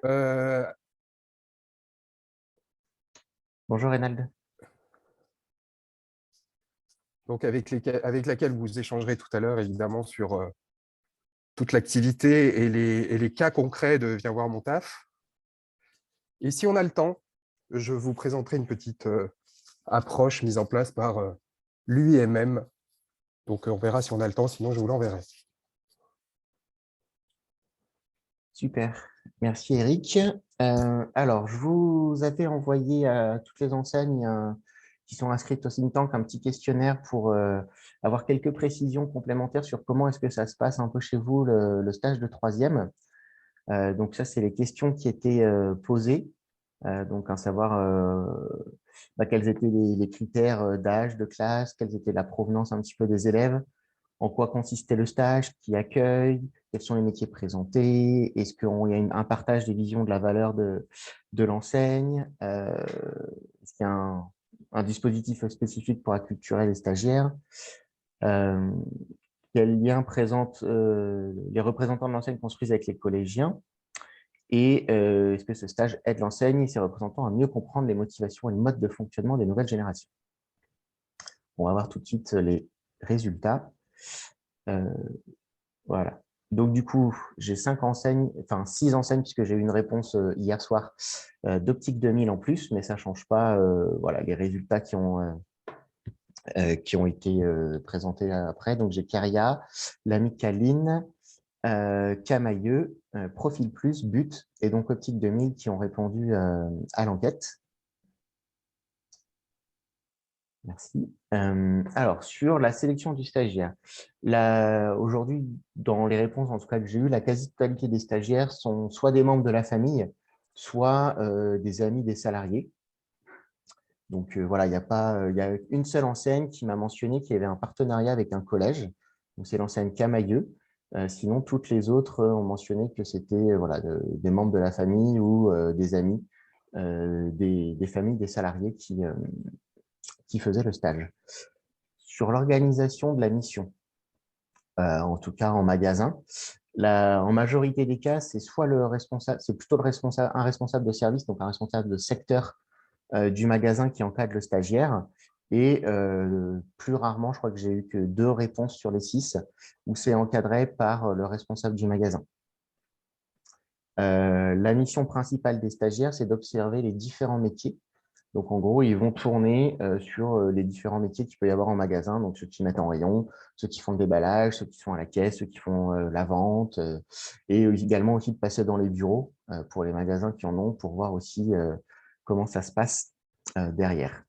Euh, Bonjour Reynald. donc avec laquelle vous échangerez tout à l'heure, évidemment, sur toute l'activité et les cas concrets de Viens voir mon taf. Et si on a le temps, je vous présenterai une petite approche mise en place par l'UIMM. Donc, on verra si on a le temps, sinon je vous l'enverrai. Super. Merci Eric. Alors, je vous avais envoyé à toutes les enseignes qui sont inscrites au think tank un petit questionnaire pour avoir quelques précisions complémentaires sur comment est-ce que ça se passe un peu chez vous, le stage de troisième. Donc ça, c'est les questions qui étaient posées. Donc, à savoir quels étaient les critères d'âge, de classe, quelle était la provenance un petit peu des élèves, en quoi consistait le stage, qui accueille, quels sont les métiers présentés, est-ce qu'il y a un partage des visions de la valeur de l'enseigne, est-ce qu'il y a un dispositif spécifique pour acculturer les stagiaires, euh, quels liens présentent les représentants de l'enseigne construisent avec les collégiens, et est-ce que ce stage aide l'enseigne et ses représentants à mieux comprendre les motivations et le mode de fonctionnement des nouvelles générations. On va voir tout de suite les résultats. Euh, Voilà. Donc, du coup, j'ai 6 enseignes, puisque j'ai eu une réponse hier soir d'Optique 2000 en plus, mais ça ne change pas voilà, les résultats qui ont été présentés après. Donc, j'ai Caria, l'Amicaline, Camailleux, Profil Plus, But, et donc Optique 2000 qui ont répondu à l'enquête. Merci. Alors, sur la sélection du stagiaire, aujourd'hui, dans les réponses en tout cas que j'ai eues, la quasi-totalité des stagiaires sont soit des membres de la famille, soit des amis des salariés. Donc voilà, il y a une seule enseigne qui m'a mentionné qu'il y avait un partenariat avec un collège. Donc c'est l'enseigne Camailleux. Sinon, toutes les autres ont mentionné que c'était voilà, des membres de la famille ou des amis des familles des salariés qui faisaient le stage. Sur l'organisation de la mission, en tout cas en magasin, en majorité des cas, c'est soit le responsable, c'est plutôt un responsable de service, donc un responsable de secteur du magasin qui encadre le stagiaire. Et plus rarement, je crois que j'ai eu que 2 réponses sur les 6 où c'est encadré par le responsable du magasin. La mission principale des stagiaires, c'est d'observer les différents métiers. Donc, en gros, ils vont tourner sur les différents métiers qu'il peut y avoir en magasin. Donc, ceux qui mettent en rayon, ceux qui font le déballage, ceux qui sont à la caisse, ceux qui font la vente. Et également aussi de passer dans les bureaux pour les magasins qui en ont pour voir aussi comment ça se passe derrière.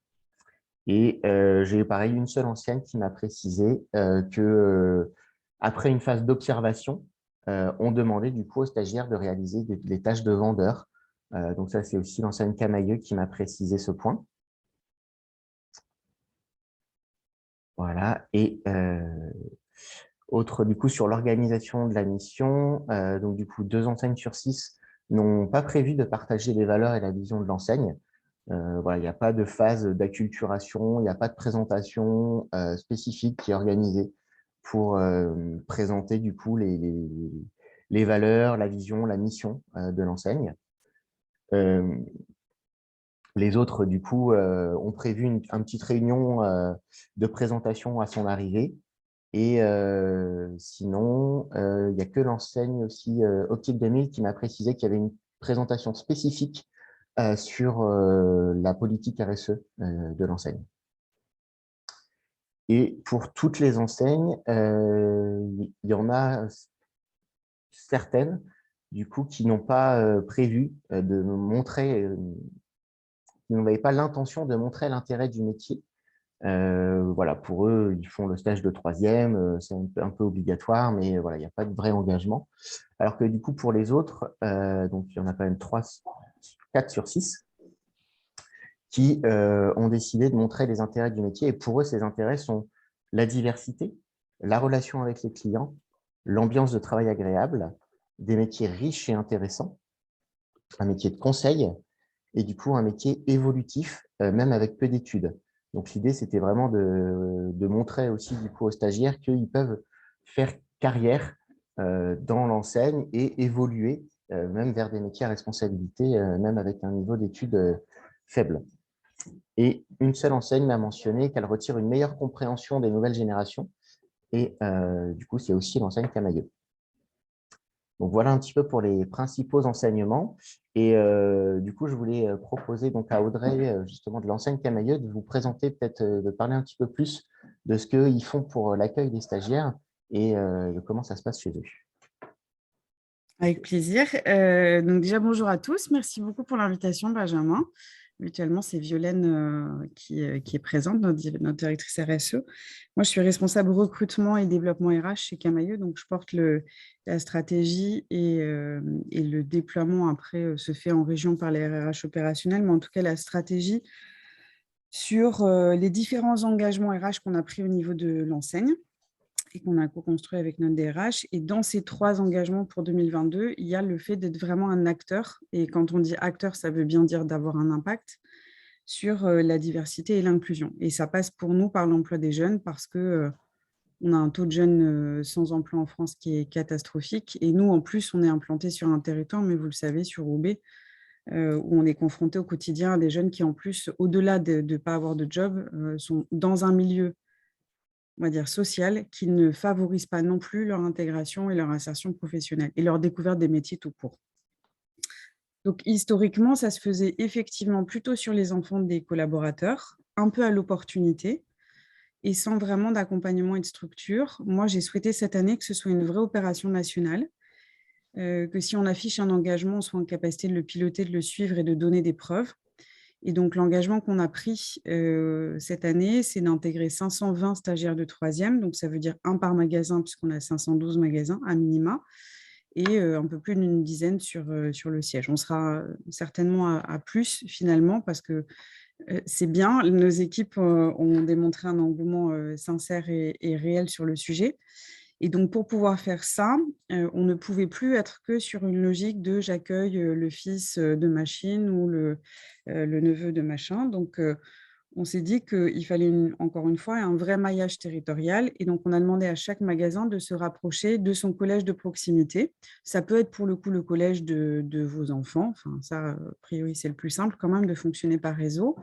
Et j'ai eu pareil une seule enseigne qui m'a précisé que après une phase d'observation, on demandait du coup aux stagiaires de réaliser les tâches de vendeur. Donc ça, c'est aussi l'enseigne Camailleux qui m'a précisé ce point. Voilà. Et autre, du coup, sur l'organisation de la mission, donc du coup, 2 enseignes sur 6 n'ont pas prévu de partager les valeurs et la vision de l'enseigne. Voilà, il n'y a pas de phase d'acculturation, il n'y a pas de présentation spécifique qui est organisée pour présenter du coup les valeurs, la vision, la mission de l'enseigne. Les autres, du coup, ont prévu une petite réunion de présentation à son arrivée. Et sinon, il n'y a que l'enseigne aussi Optique 2000 qui m'a précisé qu'il y avait une présentation spécifique sur la politique RSE de l'enseigne. Et pour toutes les enseignes, il y en a certaines du coup qui n'ont pas prévu de montrer, qui n'avaient pas l'intention de montrer l'intérêt du métier. Voilà, pour eux, ils font le stage de troisième, c'est un peu obligatoire, mais voilà, il n'y a pas de vrai engagement. Alors que du coup, pour les autres, donc il y en a quand même 4 sur 6 qui ont décidé de montrer les intérêts du métier. Et pour eux, ces intérêts sont la diversité, la relation avec les clients, l'ambiance de travail agréable, des métiers riches et intéressants, un métier de conseil et du coup un métier évolutif, même avec peu d'études. Donc l'idée, c'était vraiment de montrer aussi du coup aux stagiaires qu'ils peuvent faire carrière dans l'enseigne et évoluer même vers des métiers à responsabilité, même avec un niveau d'études faible. Et une seule enseigne m'a mentionné qu'elle retire une meilleure compréhension des nouvelles générations. Et du coup, c'est aussi l'enseigne Camaïeu. Donc, voilà un petit peu pour les principaux enseignements. Et du coup, je voulais proposer donc à Audrey, justement, de l'enseigne Camaïeu, de vous présenter, peut-être de parler un petit peu plus de ce qu'ils font pour l'accueil des stagiaires et de comment ça se passe chez eux. Avec plaisir. Donc déjà, bonjour à tous. Merci beaucoup pour l'invitation, Benjamin. Mutuellement, c'est Violaine qui est présente, notre directrice RSE. Moi, je suis responsable recrutement et développement RH chez Camaïeu, donc je porte la stratégie et le déploiement après se fait en région par les RH opérationnels, mais en tout cas la stratégie sur les différents engagements RH qu'on a pris au niveau de l'enseigne et qu'on a co-construit avec notre DRH. Et dans ces 3 engagements pour 2022, il y a le fait d'être vraiment un acteur. Et quand on dit acteur, ça veut bien dire d'avoir un impact sur la diversité et l'inclusion. Et ça passe pour nous par l'emploi des jeunes parce que on a un taux de jeunes sans emploi en France qui est catastrophique. Et nous, en plus, on est implanté sur un territoire, mais vous le savez, sur Roubaix, où on est confronté au quotidien à des jeunes qui, en plus, au-delà de ne pas avoir de job, sont dans un milieu, on va dire, social, qui ne favorise pas non plus leur intégration et leur insertion professionnelle et leur découverte des métiers tout court. Donc, historiquement, ça se faisait effectivement plutôt sur les enfants des collaborateurs, un peu à l'opportunité et sans vraiment d'accompagnement et de structure. Moi, j'ai souhaité cette année que ce soit une vraie opération nationale, que si on affiche un engagement, on soit en capacité de le piloter, de le suivre et de donner des preuves. Et donc, l'engagement qu'on a pris cette année, c'est d'intégrer 520 stagiaires de 3e. Donc, ça veut dire 1 par magasin, puisqu'on a 512 magasins à minima, et un peu plus d'une dizaine sur le siège. On sera certainement à plus, finalement, parce que c'est bien. Nos équipes ont démontré un engouement sincère et réel sur le sujet. Et donc, pour pouvoir faire ça, on ne pouvait plus être que sur une logique de j'accueille le fils de machine ou le neveu de machin. Donc, on s'est dit qu'il fallait encore une fois un vrai maillage territorial. Et donc, on a demandé à chaque magasin de se rapprocher de son collège de proximité. Ça peut être pour le coup le collège de vos enfants. Enfin, ça, a priori, c'est le plus simple quand même de fonctionner par réseau.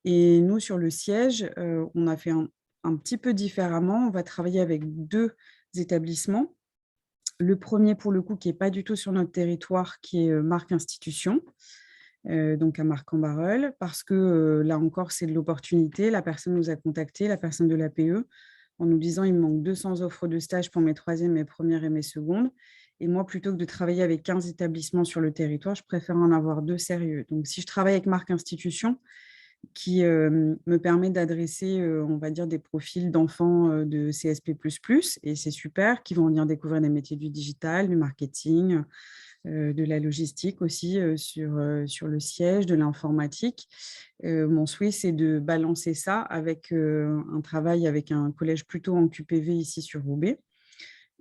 Et nous, sur le siège, on a fait un petit peu différemment. On va travailler avec 2 établissements. Le premier, pour le coup, qui n'est pas du tout sur notre territoire, qui est Marc Institution, donc à Marc-en-Barœul, parce que là encore, c'est de l'opportunité. La personne nous a contacté, la personne de l'APE, en nous disant il me manque 200 offres de stage pour mes 3e, mes premières et mes secondes. Et moi, plutôt que de travailler avec 15 établissements sur le territoire, je préfère en avoir 2 sérieux. Donc, si je travaille avec Marc Institution, qui me permet d'adresser, on va dire, des profils d'enfants de CSP++, et c'est super, qui vont venir découvrir des métiers du digital, du marketing, de la logistique aussi sur le siège, de l'informatique. Mon souhait, c'est de balancer ça avec un travail avec un collège plutôt en QPV ici sur Roubaix.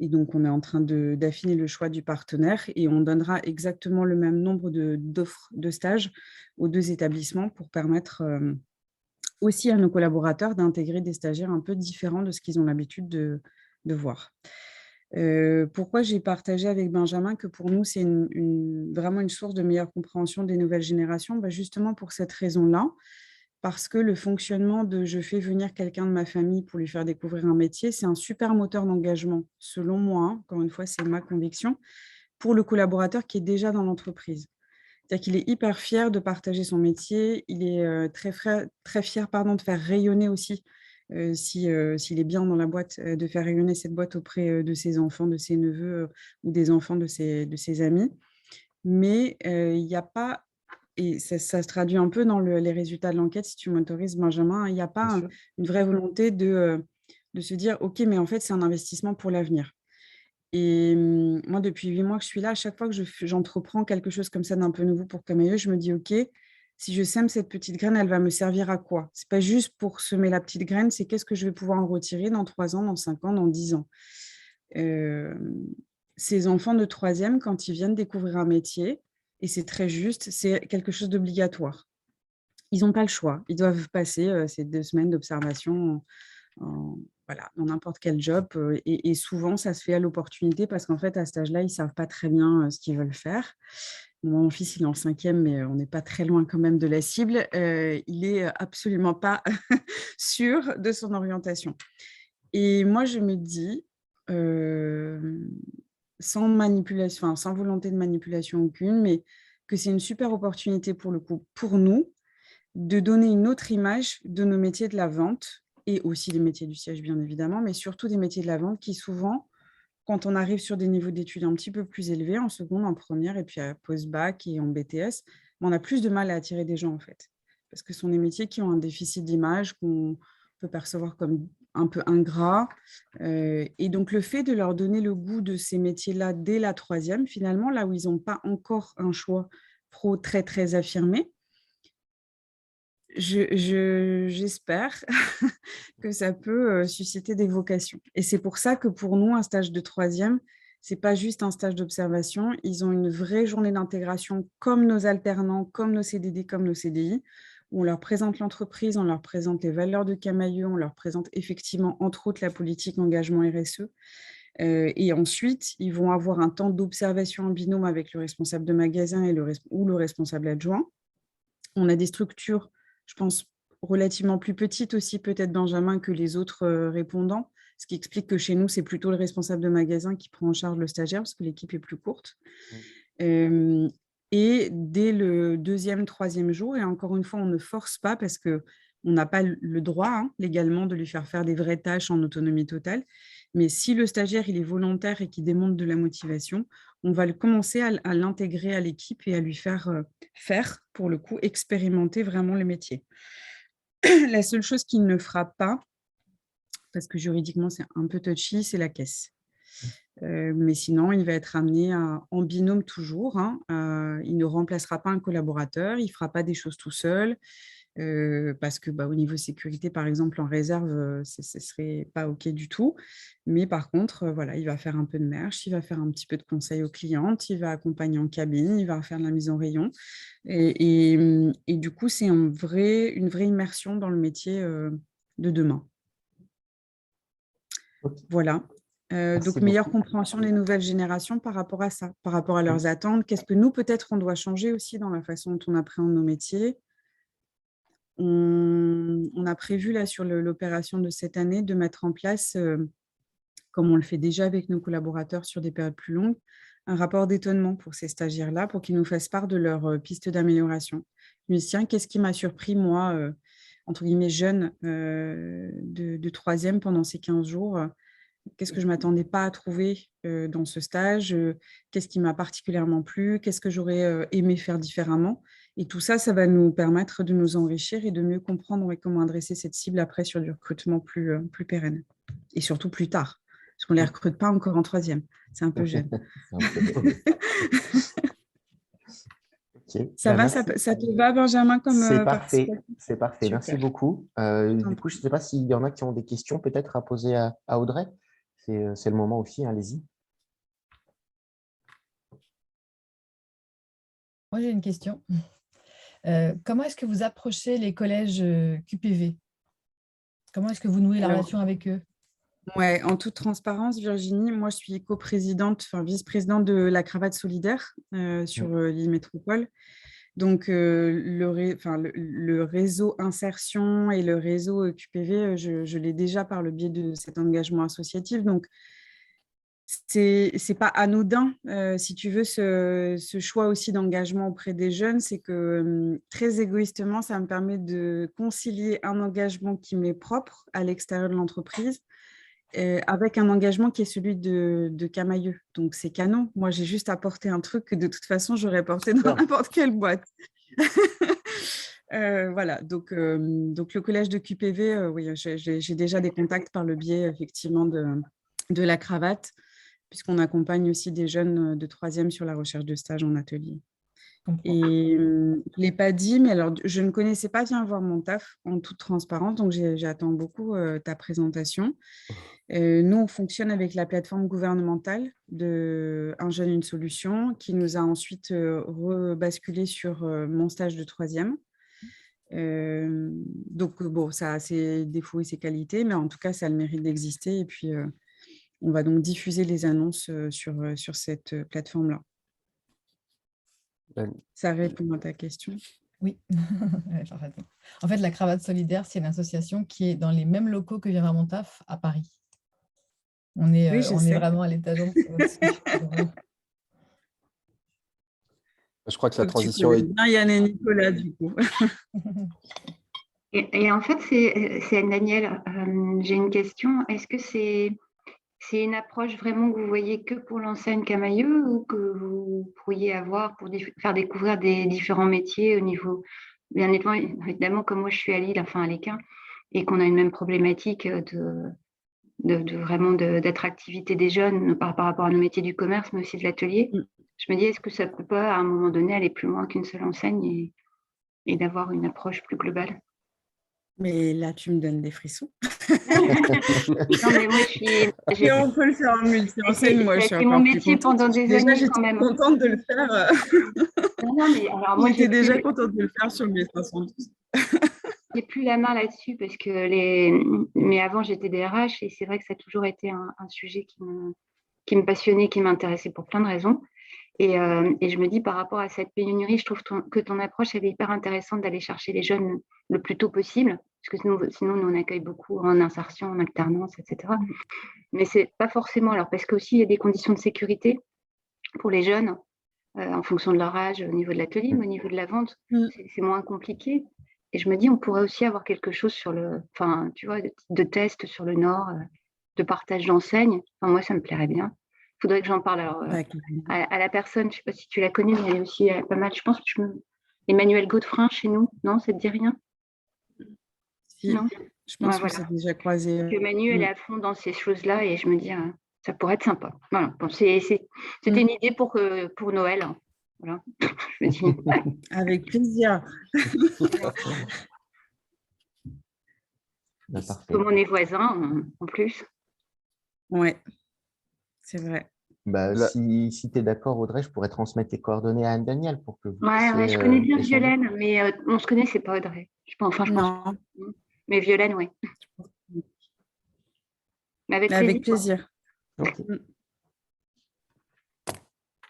Et donc, on est en train d'affiner le choix du partenaire et on donnera exactement le même nombre d'offres de stages aux 2 établissements pour permettre aussi à nos collaborateurs d'intégrer des stagiaires un peu différents de ce qu'ils ont l'habitude de voir. Pourquoi j'ai partagé avec Benjamin que pour nous, c'est vraiment une source de meilleure compréhension des nouvelles générations? Justement pour cette raison-là, parce que le fonctionnement de je fais venir quelqu'un de ma famille pour lui faire découvrir un métier, c'est un super moteur d'engagement, selon moi, hein, encore une fois, c'est ma conviction, pour le collaborateur qui est déjà dans l'entreprise. C'est-à-dire qu'il est hyper fier de partager son métier, il est très fier de faire rayonner aussi, s'il est bien dans la boîte, de faire rayonner cette boîte auprès de ses enfants, de ses neveux ou des enfants de ses amis. Mais il n'y a pas, et ça se traduit un peu dans les résultats de l'enquête, si tu m'autorises, Benjamin, il n'y a pas une vraie volonté de se dire, OK, mais en fait, c'est un investissement pour l'avenir. Et moi, depuis 8 mois que je suis là, à chaque fois que j'entreprends quelque chose comme ça d'un peu nouveau pour Camaïeu, je me dis, OK, si je sème cette petite graine, elle va me servir à quoi? C'est pas juste pour semer la petite graine, c'est qu'est-ce que je vais pouvoir en retirer dans 3 ans, dans 5 ans, dans 10 ans. Ces enfants de 3e, quand ils viennent découvrir un métier, et c'est très juste, c'est quelque chose d'obligatoire. Ils n'ont pas le choix. Ils doivent passer ces 2 semaines d'observation voilà, dans n'importe quel job. Et souvent, ça se fait à l'opportunité parce qu'en fait, à cet âge-là, ils ne savent pas très bien ce qu'ils veulent faire. Mon fils, il est en 5e, mais on n'est pas très loin quand même de la cible. Il n'est absolument pas sûr de son orientation. Et moi, je me dis, sans manipulation, enfin, sans volonté de manipulation aucune, mais que c'est une super opportunité pour le coup, pour nous, de donner une autre image de nos métiers de la vente et aussi des métiers du siège, bien évidemment, mais surtout des métiers de la vente qui souvent, quand on arrive sur des niveaux d'études un petit peu plus élevés, en seconde, en première, et puis à post-bac et en BTS, on a plus de mal à attirer des gens, en fait. Parce que ce sont des métiers qui ont un déficit d'image qu'on peut percevoir comme un peu ingrats. Et donc, le fait de leur donner le goût de ces métiers-là dès la 3e, finalement, là où ils n'ont pas encore un choix pro très, très affirmé, j'espère que ça peut susciter des vocations. Et c'est pour ça que pour nous, un stage de 3e, ce n'est pas juste un stage d'observation. Ils ont une vraie journée d'intégration comme nos alternants, comme nos CDD, comme nos CDI, où on leur présente l'entreprise, on leur présente les valeurs de Camaïeu, on leur présente effectivement, entre autres, la politique engagement RSE. Et ensuite, ils vont avoir un temps d'observation en binôme avec le responsable de magasin ou le responsable adjoint. On a des structures, je pense, relativement plus petites aussi, peut-être, Benjamin, que les autres répondants, ce qui explique que chez nous, c'est plutôt le responsable de magasin qui prend en charge le stagiaire parce que l'équipe est plus courte. Et dès le 2e, 3e jour, et encore une fois, on ne force pas parce qu'on n'a pas le droit légalement de lui faire des vraies tâches en autonomie totale. Mais si le stagiaire il est volontaire et qu'il démontre de la motivation, on va commencer à l'intégrer à l'équipe et à lui faire pour le coup, expérimenter vraiment le métier. La seule chose qu'il ne fera pas, parce que juridiquement, c'est un peu touchy, c'est la caisse. Mais sinon, il va être amené en binôme toujours. Il ne remplacera pas un collaborateur, il ne fera pas des choses tout seul. Parce que au niveau sécurité, par exemple, en réserve, ce ne serait pas OK du tout. Mais par contre, voilà, il va faire un peu de merch, il va faire un petit peu de conseil aux clientes, il va accompagner en cabine, il va faire de la mise en rayon. Et du coup, c'est une vraie immersion dans le métier de demain. Okay. Voilà. Donc, meilleure compréhension des nouvelles générations par rapport à ça, par rapport à leurs attentes. Qu'est-ce que nous, peut-être, on doit changer aussi dans la façon dont on appréhende nos métiers. On a prévu là sur l'opération de cette année de mettre en place, comme on le fait déjà avec nos collaborateurs sur des périodes plus longues, un rapport d'étonnement pour ces stagiaires-là, pour qu'ils nous fassent part de leurs pistes d'amélioration. Je me dis, tiens, qu'est-ce qui m'a surpris, moi, entre guillemets, jeune de 3e pendant ces 15 jours qu'est-ce que je ne m'attendais pas à trouver dans ce stage, qu'est-ce qui m'a particulièrement plu, qu'est-ce que j'aurais aimé faire différemment. Et tout ça, ça va nous permettre de nous enrichir et de mieux comprendre comment adresser cette cible après sur du recrutement plus pérenne. Et surtout plus tard, parce qu'on ne les recrute pas encore en 3e. C'est un peu jeune. Okay. Ça va, ça te va, Benjamin, comme C'est parfait, c'est parfait. Super. Merci beaucoup. Du coup, je ne sais pas s'il y en a qui ont des questions peut-être à poser à Audrey. C'est le moment aussi, allez-y. Moi, j'ai une question. Comment est-ce que vous approchez les collèges QPV? Comment est-ce que vous nouez la relation avec eux? Ouais, en toute transparence, Virginie, moi, je suis coprésidente, vice-présidente de la Cravate Solidaire sur l'île Métropole. Donc, le réseau insertion et le réseau QPV, je l'ai déjà par le biais de cet engagement associatif. Donc, c'est pas anodin, si tu veux, ce choix aussi d'engagement auprès des jeunes. C'est que très égoïstement, ça me permet de concilier un engagement qui m'est propre à l'extérieur de l'entreprise avec un engagement qui est celui de Camaïeu. Donc, c'est canon. Moi, j'ai juste apporté un truc que de toute façon, j'aurais porté dans n'importe quelle boîte. Voilà, donc le collège de QPV, oui, j'ai déjà des contacts par le biais, effectivement, de la Cravate, puisqu'on accompagne aussi des jeunes de 3e sur la recherche de stage en atelier. Et je ne l'ai pas dit, mais alors je ne connaissais pas Viens voir mon taf en toute transparence, donc j'attends beaucoup ta présentation. Nous, on fonctionne avec la plateforme gouvernementale de Un jeune, une solution, qui nous a ensuite rebasculé sur mon stage de 3e. Donc, bon, ça a ses défauts et ses qualités, mais en tout cas, ça a le mérite d'exister. Et puis, on va donc diffuser les annonces sur cette plateforme-là. Ça répond à ta question. Oui, ouais, parfaitement. En fait, la Cravate Solidaire, c'est une association qui est dans les mêmes locaux que Viens voir mon taf à Paris. On est, Oui, je on est sais. vraiment à l'étage au-dessus. Je crois que la Donc, tu transition connais est... bien Yann et Nicolas, du coup. Et en fait, c'est Anne-Danielle. J'ai une question. Est-ce que c'est une approche vraiment que vous voyez que pour l'enseigne Camaïeu ou que vous pourriez avoir pour faire découvrir des différents métiers au niveau, bien évidemment, comme moi je suis à Lille, enfin à l'Équin, et qu'on a une même problématique vraiment d'attractivité des jeunes par rapport à nos métiers du commerce, mais aussi de l'atelier. Je me dis, est-ce que ça ne peut pas, à un moment donné, aller plus loin qu'une seule enseigne et d'avoir une approche plus globale? Mais là, tu me donnes des frissons. Non, mais moi, Et on peut le faire en multi-enseigne, moi, je suis c'est mon encore plus métier contente. pendant des Déjà, années j'étais quand même. contente de le faire. Non, mais alors moi, J'étais déjà contente de le faire sur mes 512. j'ai plus la main là-dessus parce que mais avant, j'étais DRH et c'est vrai que ça a toujours été un sujet qui me passionnait, qui m'intéressait pour plein de raisons. Et je me dis, par rapport à cette pénurie, je trouve que ton approche, elle est hyper intéressante d'aller chercher les jeunes le plus tôt possible, parce que sinon, nous, on accueille beaucoup en insertion, en alternance, etc. Mais c'est pas forcément, alors parce qu'aussi, il y a des conditions de sécurité pour les jeunes, en fonction de leur âge, au niveau de l'atelier, mais au niveau de la vente, c'est moins compliqué. Et je me dis, on pourrait aussi avoir quelque chose sur tu vois, de tests sur le Nord, de partage d'enseignes. Enfin, moi, ça me plairait bien. Il faudrait que j'en parle alors, à la personne. Je ne sais pas si tu la connais, mais elle est aussi pas mal. Je pense que Emmanuel Godefrin chez nous. Non, ça ne te dit rien? Si, non, je pense que c'est déjà croisé. Emmanuel elle est à fond dans ces choses-là et je me dis, ça pourrait être sympa. Voilà. Bon, c'était une idée pour Noël. Voilà. Je me dis, avec plaisir. Comme on est voisins, en plus. Ouais, c'est vrai. Si tu es d'accord, Audrey, je pourrais transmettre tes coordonnées à Anne-Danielle pour que vous Ouais, je connais bien Violaine, mais on se connaît, c'est pas Audrey. Je pense. Mais Violaine, oui. Avec plaisir. Okay.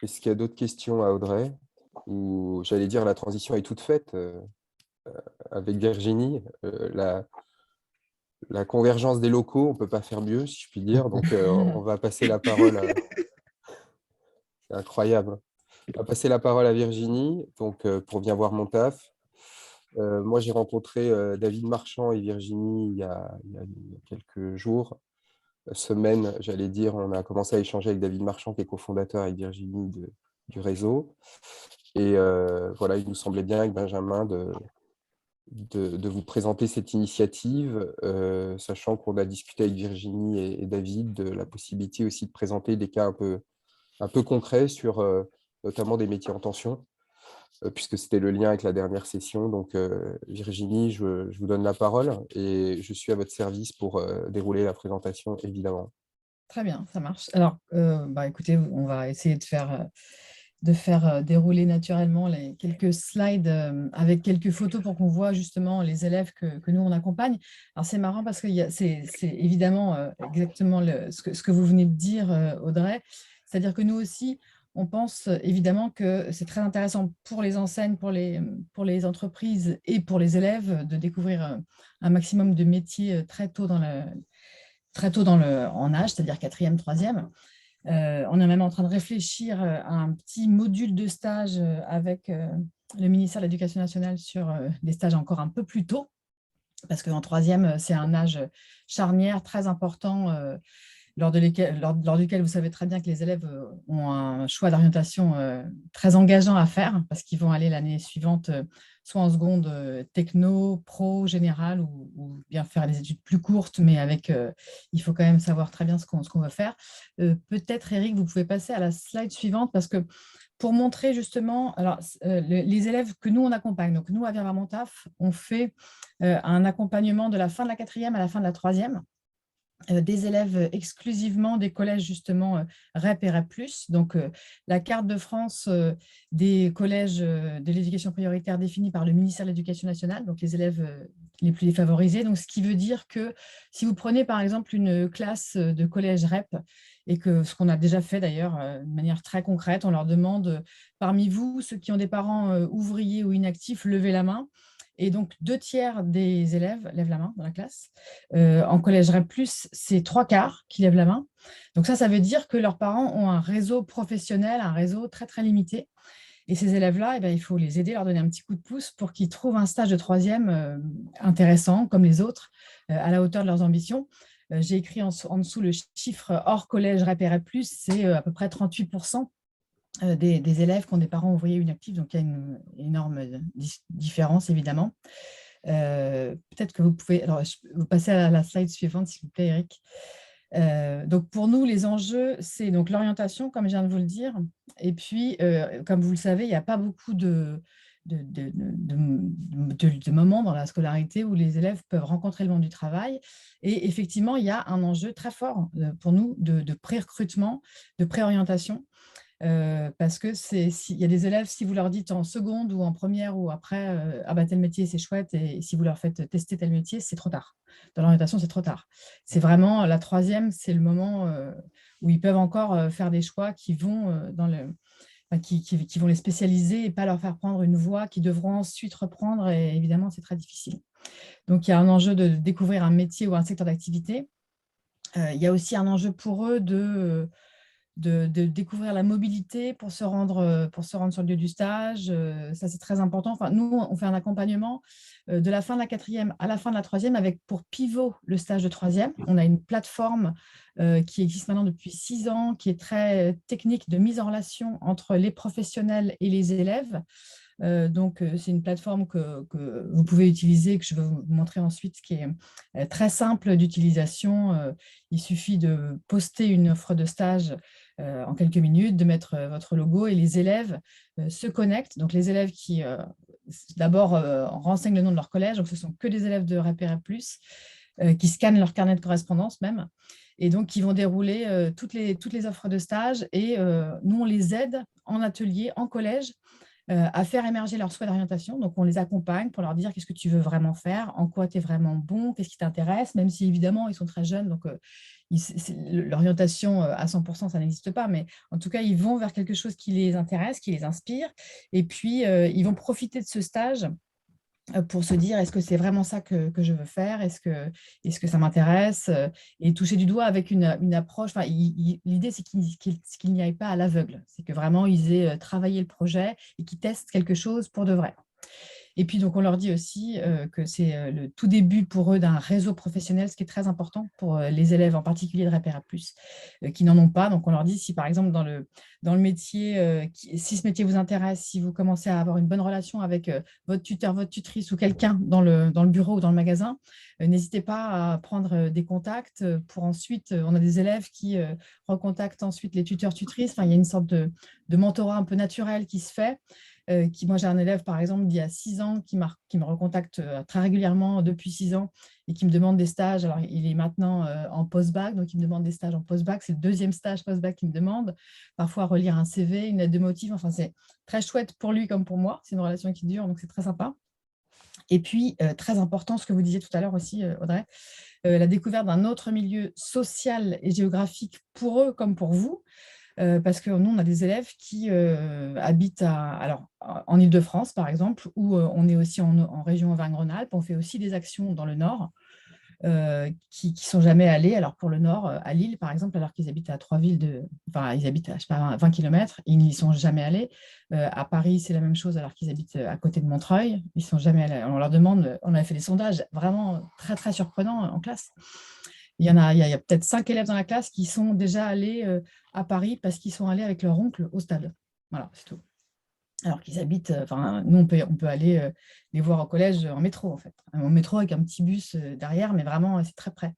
Est-ce qu'il y a d'autres questions à Audrey? Ou j'allais dire, la transition est toute faite avec Virginie. La convergence des locaux, on ne peut pas faire mieux, si je puis dire. Donc, on va passer la parole à... C'est incroyable. On va passer la parole à Virginie donc, pour Viens voir mon taf. Moi, j'ai rencontré David Marchand et Virginie il y a quelques jours, semaines, j'allais dire. On a commencé à échanger avec David Marchand, qui est cofondateur avec Virginie du réseau. Et voilà, il nous semblait bien avec Benjamin de vous présenter cette initiative, sachant qu'on a discuté avec Virginie et David de la possibilité aussi de présenter des cas un peu concrets sur notamment des métiers en tension, puisque c'était le lien avec la dernière session. Donc, Virginie, je vous donne la parole et je suis à votre service pour dérouler la présentation, évidemment. Très bien, ça marche. Alors, écoutez, on va essayer de faire dérouler naturellement les quelques slides avec quelques photos pour qu'on voit justement les élèves que nous, on accompagne. Alors, c'est marrant parce que c'est évidemment exactement ce que vous venez de dire, Audrey. C'est-à-dire que nous aussi, on pense évidemment que c'est très intéressant pour les enseignes, pour les entreprises et pour les élèves de découvrir un maximum de métiers très tôt en âge, c'est-à-dire 4e, 3e. On est même en train de réfléchir à un petit module de stage avec le ministère de l'Éducation nationale sur des stages encore un peu plus tôt, parce qu'en 3e, c'est un âge charnière très important lors duquel vous savez très bien que les élèves ont un choix d'orientation très engageant à faire, parce qu'ils vont aller l'année suivante soit en seconde techno, pro, général, ou bien faire des études plus courtes, mais il faut quand même savoir très bien ce qu'on veut faire. Peut-être, Eric, vous pouvez passer à la slide suivante, parce que pour montrer justement, alors, les élèves que nous, on accompagne, donc nous, à Viens voir mon taf, on fait un accompagnement de la fin de la 4e à la fin de la 3e. des élèves exclusivement des collèges justement REP et REP+. Donc, la carte de France des collèges de l'éducation prioritaire définie par le ministère de l'Éducation nationale, donc les élèves les plus défavorisés. Donc, ce qui veut dire que si vous prenez par exemple une classe de collège REP, et que ce qu'on a déjà fait d'ailleurs de manière très concrète, on leur demande parmi vous, ceux qui ont des parents ouvriers ou inactifs, levez la main. Et donc, 2/3 des élèves lèvent la main dans la classe. En collège REP+, c'est 3/4 qui lèvent la main. Donc ça veut dire que leurs parents ont un réseau professionnel, un réseau très, très limité. Et ces élèves-là, il faut les aider, leur donner un petit coup de pouce pour qu'ils trouvent un stage de 3e intéressant, comme les autres, à la hauteur de leurs ambitions. J'ai écrit en dessous le chiffre hors collège REP et REP+, c'est à peu près 38% des élèves qui ont des parents ouvriers inactifs, donc il y a une énorme différence, évidemment. Peut-être que vous pouvez... Alors, vous passez à la slide suivante, s'il vous plaît, Eric. Donc, pour nous, les enjeux, c'est donc l'orientation, comme je viens de vous le dire. Et puis, comme vous le savez, il n'y a pas beaucoup de moments dans la scolarité où les élèves peuvent rencontrer le monde du travail. Et effectivement, il y a un enjeu très fort pour nous de pré-recrutement, de préorientation. Parce que s'il y a des élèves, si vous leur dites en seconde ou en première ou après, ah bah tel métier c'est chouette, et si vous leur faites tester tel métier, c'est trop tard. Dans l'orientation, c'est trop tard. C'est vraiment la 3e, c'est le moment où ils peuvent encore faire des choix qui vont qui vont les spécialiser et pas leur faire prendre une voie qu'ils devront ensuite reprendre, et évidemment, c'est très difficile. Donc, il y a un enjeu de découvrir un métier ou un secteur d'activité. Il y a aussi un enjeu pour eux de découvrir la mobilité pour se rendre sur le lieu du stage. Ça, c'est très important. Enfin, nous, on fait un accompagnement de la fin de la 4e à la fin de la 3e avec pour pivot le stage de 3e. On a une plateforme qui existe maintenant depuis 6 ans, qui est très technique, de mise en relation entre les professionnels et les élèves. Donc, c'est une plateforme que vous pouvez utiliser, que je vais vous montrer ensuite, qui est très simple d'utilisation. Il suffit de poster une offre de stage en quelques minutes, de mettre votre logo, et les élèves se connectent. Donc, les élèves qui, d'abord, renseignent le nom de leur collège, donc ce sont que des élèves de REP et REP+, qui scannent leur carnet de correspondance même, et donc qui vont dérouler toutes les offres de stage. Et nous, on les aide en atelier, en collège, à faire émerger leur souhait d'orientation. Donc, on les accompagne pour leur dire qu'est-ce que tu veux vraiment faire, en quoi tu es vraiment bon, qu'est-ce qui t'intéresse, même si, évidemment, ils sont très jeunes, donc l'orientation à 100%, ça n'existe pas, mais en tout cas, ils vont vers quelque chose qui les intéresse, qui les inspire, et puis ils vont profiter de ce stage pour se dire, est-ce que c'est vraiment ça que je veux faire, est-ce que ça m'intéresse, et toucher du doigt avec une approche. Enfin, l'idée, c'est qu'ils n'y aillent pas à l'aveugle, c'est que vraiment, ils aient travaillé le projet et qu'ils testent quelque chose pour de vrai. Et puis, donc, on leur dit aussi que c'est le tout début pour eux d'un réseau professionnel, ce qui est très important pour les élèves, en particulier de REP et REP+, qui n'en ont pas. Donc, on leur dit, si par exemple, dans le métier, si ce métier vous intéresse, si vous commencez à avoir une bonne relation avec votre tuteur, votre tutrice ou quelqu'un dans le bureau ou dans le magasin, n'hésitez pas à prendre des contacts pour ensuite, on a des élèves qui recontactent ensuite les tuteurs, tutrices. Enfin, il y a une sorte de mentorat un peu naturel qui se fait. Moi, j'ai un élève, par exemple, d'il y a 6 ans, qui me recontacte très régulièrement depuis 6 ans et qui me demande des stages. Alors, il est maintenant en post-bac, donc il me demande des stages en post-bac. C'est le 2e stage post-bac qu'il me demande. Parfois, relire un CV, une lettre de motif. Enfin, c'est très chouette pour lui comme pour moi. C'est une relation qui dure, donc c'est très sympa. Et puis, très important, ce que vous disiez tout à l'heure aussi, Audrey, la découverte d'un autre milieu social et géographique pour eux comme pour vous. Parce que nous, on a des élèves qui habitent en Île-de-France, par exemple, où on est aussi en région Auvergne-Rhône-Alpes. On fait aussi des actions dans le Nord qui ne sont jamais allés. Alors, pour le Nord, à Lille, par exemple, alors qu'ils habitent à 3 villes enfin, ils habitent à, je sais pas, 20 km, ils n'y sont jamais allés. À Paris, c'est la même chose, alors qu'ils habitent à côté de Montreuil. Ils ne sont jamais allés. On leur demande, on avait fait des sondages vraiment très, très surprenants en classe. Il y a peut-être 5 élèves dans la classe qui sont déjà allés à Paris parce qu'ils sont allés avec leur oncle au stade. Voilà, c'est tout. Alors qu'ils habitent, enfin, nous, on peut aller les voir au collège en métro, en fait. En métro avec un petit bus derrière, mais vraiment, c'est très près.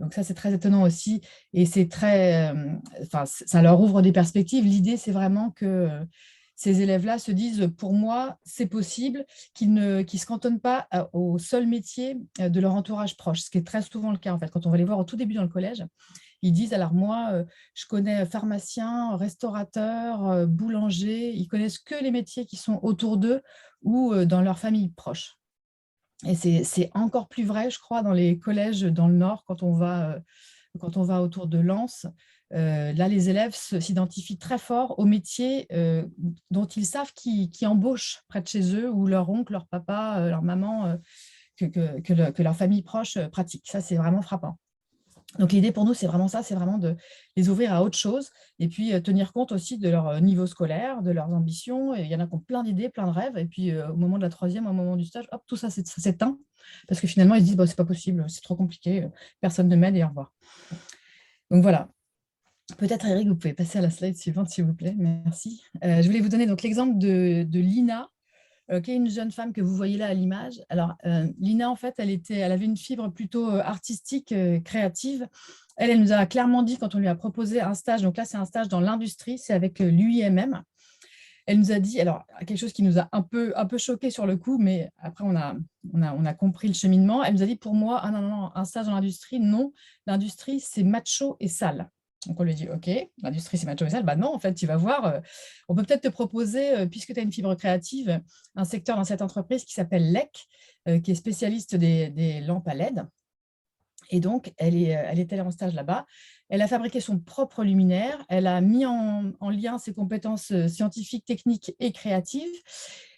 Donc ça, c'est très étonnant aussi. Et c'est très, ça leur ouvre des perspectives. L'idée, c'est vraiment que ces élèves-là se disent, pour moi, c'est possible, qu'ils ne se cantonnent pas au seul métier de leur entourage proche, ce qui est très souvent le cas, en fait. Quand on va les voir au tout début dans le collège, ils disent, alors moi, je connais pharmacien, restaurateur, boulanger, ils connaissent que les métiers qui sont autour d'eux ou dans leur famille proche. Et c'est encore plus vrai, je crois, dans les collèges dans le Nord, quand on va autour de Lens. Là, les élèves s'identifient très fort aux métiers dont ils savent qui embauchent près de chez eux, ou leur oncle, leur papa, leur maman, que leur famille proche pratique. Ça, c'est vraiment frappant. Donc, l'idée pour nous, c'est vraiment ça, c'est vraiment de les ouvrir à autre chose et puis tenir compte aussi de leur niveau scolaire, de leurs ambitions. Et il y en a qui ont plein d'idées, plein de rêves. Et puis, au moment de la troisième, au moment du stage, hop, tout ça s'éteint parce que finalement, ils se disent, bah, c'est pas possible, c'est trop compliqué, personne ne m'aide et au revoir. Donc, voilà. Peut-être, Eric, vous pouvez passer à la slide suivante, s'il vous plaît. Merci. Je voulais vous donner donc l'exemple de Lina, qui est une jeune femme que vous voyez là à l'image. Alors, Lina, en fait, elle avait une fibre plutôt artistique, créative. Elle nous a clairement dit, quand on lui a proposé un stage, donc là, c'est un stage dans l'industrie, c'est avec l'UIMM. Elle nous a dit, alors, quelque chose qui nous a un peu choqué sur le coup, mais après, on a compris le cheminement. Elle nous a dit, pour moi, ah non, un stage dans l'industrie, non. L'industrie, c'est macho et sale. Donc, on lui dit, OK, l'industrie, c'est macho et sale. Bah non, en fait, tu vas voir, on peut peut-être te proposer, puisque tu as une fibre créative, un secteur dans cette entreprise qui s'appelle LEC, qui est spécialiste des lampes à LED. Et donc, elle est allée en stage là-bas. Elle a fabriqué son propre luminaire. Elle a mis en lien ses compétences scientifiques, techniques et créatives.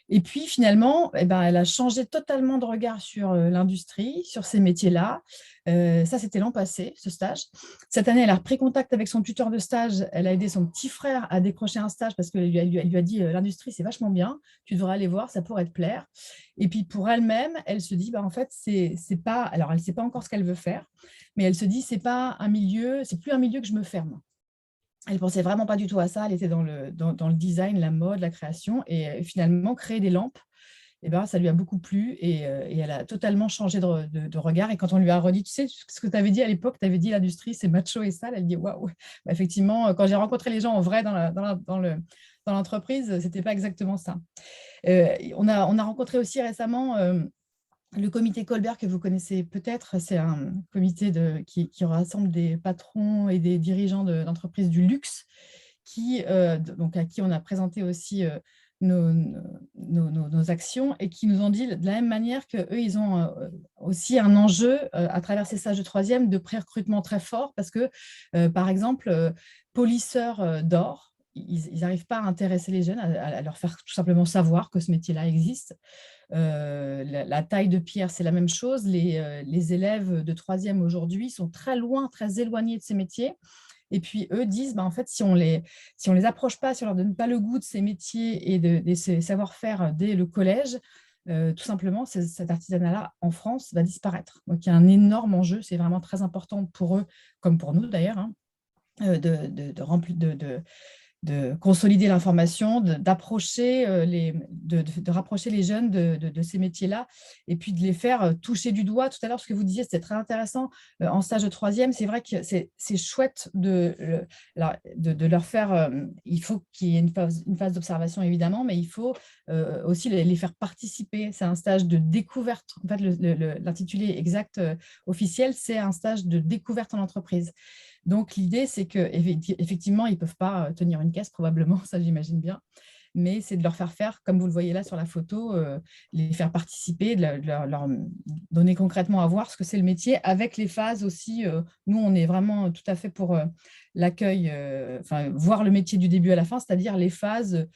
Et puis, finalement, elle a changé totalement de regard sur l'industrie, sur ces métiers-là. Ça, c'était l'an passé, ce stage. Cette année, elle a repris contact avec son tuteur de stage. Elle a aidé son petit frère à décrocher un stage parce qu'elle lui a dit, l'industrie, c'est vachement bien. Tu devrais aller voir, ça pourrait te plaire. Et puis, pour elle-même, elle se dit, en fait, c'est pas… Alors, elle ne sait pas encore ce qu'elle veut faire, mais elle se dit, c'est plus un milieu que je me ferme. Elle ne pensait vraiment pas du tout à ça. Elle était dans le design, la mode, la création. Et finalement, créer des lampes, ça lui a beaucoup plu et elle a totalement changé de regard. Et quand on lui a redit, tu sais, ce que tu avais dit à l'époque, tu avais dit l'industrie, c'est macho et sale. Elle dit, waouh. Effectivement, quand j'ai rencontré les gens en vrai dans l'entreprise, ce n'était pas exactement ça. On a rencontré aussi récemment le comité Colbert, que vous connaissez peut-être. C'est un comité qui rassemble des patrons et des dirigeants d'entreprises du luxe, donc à qui on a présenté aussi nos actions et qui nous ont dit de la même manière qu'eux, ils ont aussi un enjeu à travers ces stages de troisième de pré-recrutement très fort parce que, par exemple, polisseurs d'or, ils n'arrivent pas à intéresser les jeunes, à leur faire tout simplement savoir que ce métier-là existe. La taille de pierre, c'est la même chose. Les élèves de troisième aujourd'hui sont très loin, très éloignés de ces métiers. Et puis, eux disent, en fait, si on les approche pas, si on leur donne pas le goût de ces métiers et de ces savoir-faire dès le collège, tout simplement, cet artisanat-là, en France, va disparaître. Donc, il y a un énorme enjeu. C'est vraiment très important pour eux, comme pour nous d'ailleurs, de consolider l'information, de rapprocher les jeunes de ces métiers-là et puis de les faire toucher du doigt. Tout à l'heure, ce que vous disiez, c'était très intéressant. En stage de troisième, c'est vrai que c'est chouette de leur faire… il faut qu'il y ait une phase d'observation, évidemment, mais il faut aussi les faire participer. C'est un stage de découverte. En fait, l'intitulé exact officiel, c'est un stage de découverte en entreprise. Donc, l'idée, c'est qu'effectivement, ils ne peuvent pas tenir une caisse, probablement, ça j'imagine bien, mais c'est de leur faire, comme vous le voyez là sur la photo, les faire participer, de leur donner concrètement à voir ce que c'est le métier, avec les phases aussi. Nous, on est vraiment tout à fait pour l'accueil, voir le métier du début à la fin, c'est-à-dire les phases…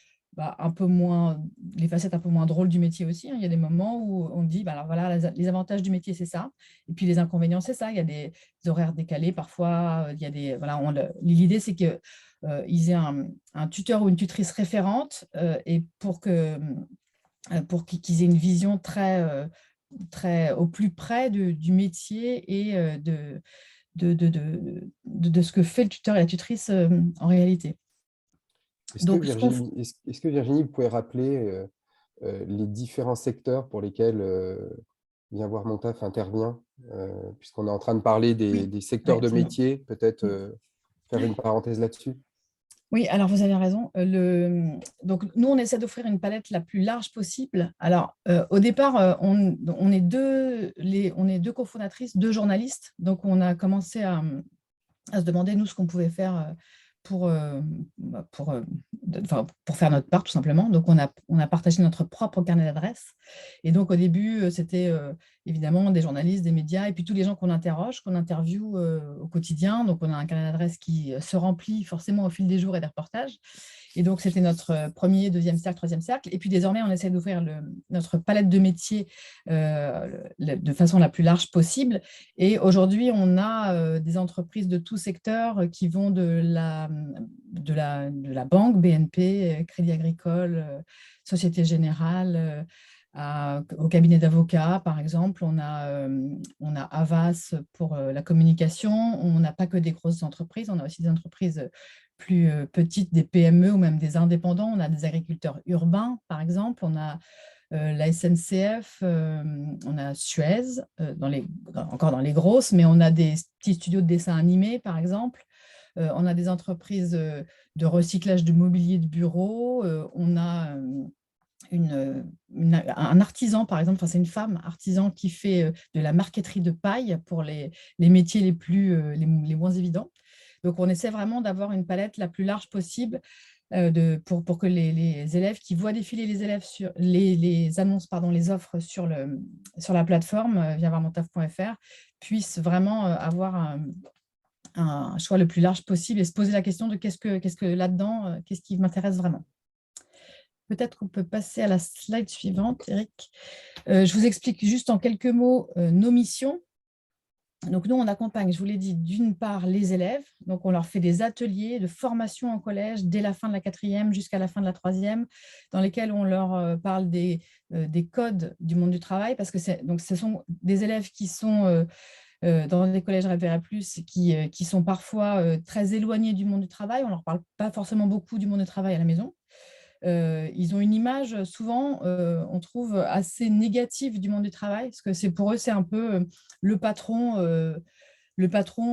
les facettes un peu moins drôles du métier aussi. Il y a des moments où on dit, alors voilà, les avantages du métier, c'est ça. Et puis les inconvénients, c'est ça. Il y a des horaires décalés parfois. Il y a des, l'idée, c'est qu'ils aient un tuteur ou une tutrice référente et pour qu'ils aient une vision très au plus près du métier et de ce que fait le tuteur et la tutrice en réalité. Est-ce que Virginie, vous pouvez rappeler les différents secteurs pour lesquels Viens voir mon taf intervient, puisqu'on est en train de parler des secteurs de métier, peut-être faire une parenthèse là-dessus? Oui, alors vous avez raison. Donc, nous, on essaie d'offrir une palette la plus large possible. Alors, au départ, on est deux cofondatrices, deux journalistes. Donc, on a commencé à se demander, nous, ce qu'on pouvait faire pour, pour faire notre part, tout simplement. Donc, on a partagé notre propre carnet d'adresses. Et donc, au début, c'était évidemment des journalistes, des médias, et puis tous les gens qu'on interroge, qu'on interviewe au quotidien. Donc, on a un carnet d'adresses qui se remplit forcément au fil des jours et des reportages. Et donc, c'était notre premier, deuxième cercle, troisième cercle. Et puis, désormais, on essaie d'ouvrir notre palette de métiers de façon la plus large possible. Et aujourd'hui, on a des entreprises de tout secteur qui vont de la banque, BNP, Crédit Agricole, Société Générale, au cabinet d'avocats, par exemple. On a Havas pour la communication. On n'a pas que des grosses entreprises, on a aussi des entreprises plus petites, des PME ou même des indépendants. On a des agriculteurs urbains, par exemple. On a la SNCF, on a Suez, encore dans les grosses, mais on a des petits studios de dessin animé, par exemple. On a des entreprises de recyclage de mobilier de bureau. On a un artisan, par exemple, c'est une femme artisan qui fait de la marqueterie de paille pour les métiers les moins évidents. Donc, on essaie vraiment d'avoir une palette la plus large possible pour que les élèves qui voient défiler les élèves sur les annonces, les offres sur la plateforme vienvoirmontaf.fr puissent vraiment avoir un choix le plus large possible et se poser la question de qu'est-ce que là-dedans, qu'est-ce qui m'intéresse vraiment. Peut-être qu'on peut passer à la slide suivante, Eric. Je vous explique juste en quelques mots nos missions. Donc, nous, on accompagne, je vous l'ai dit, d'une part les élèves. Donc, on leur fait des ateliers de formation en collège dès la fin de la 4e jusqu'à la fin de la 3e, dans lesquels on leur parle des codes du monde du travail, parce que ce sont des élèves qui sont dans des collèges Rêve Plus, qui sont parfois très éloignés du monde du travail. On ne leur parle pas forcément beaucoup du monde du travail à la maison. Ils ont une image souvent, on trouve, assez négative du monde du travail, parce que pour eux, c'est un peu le patron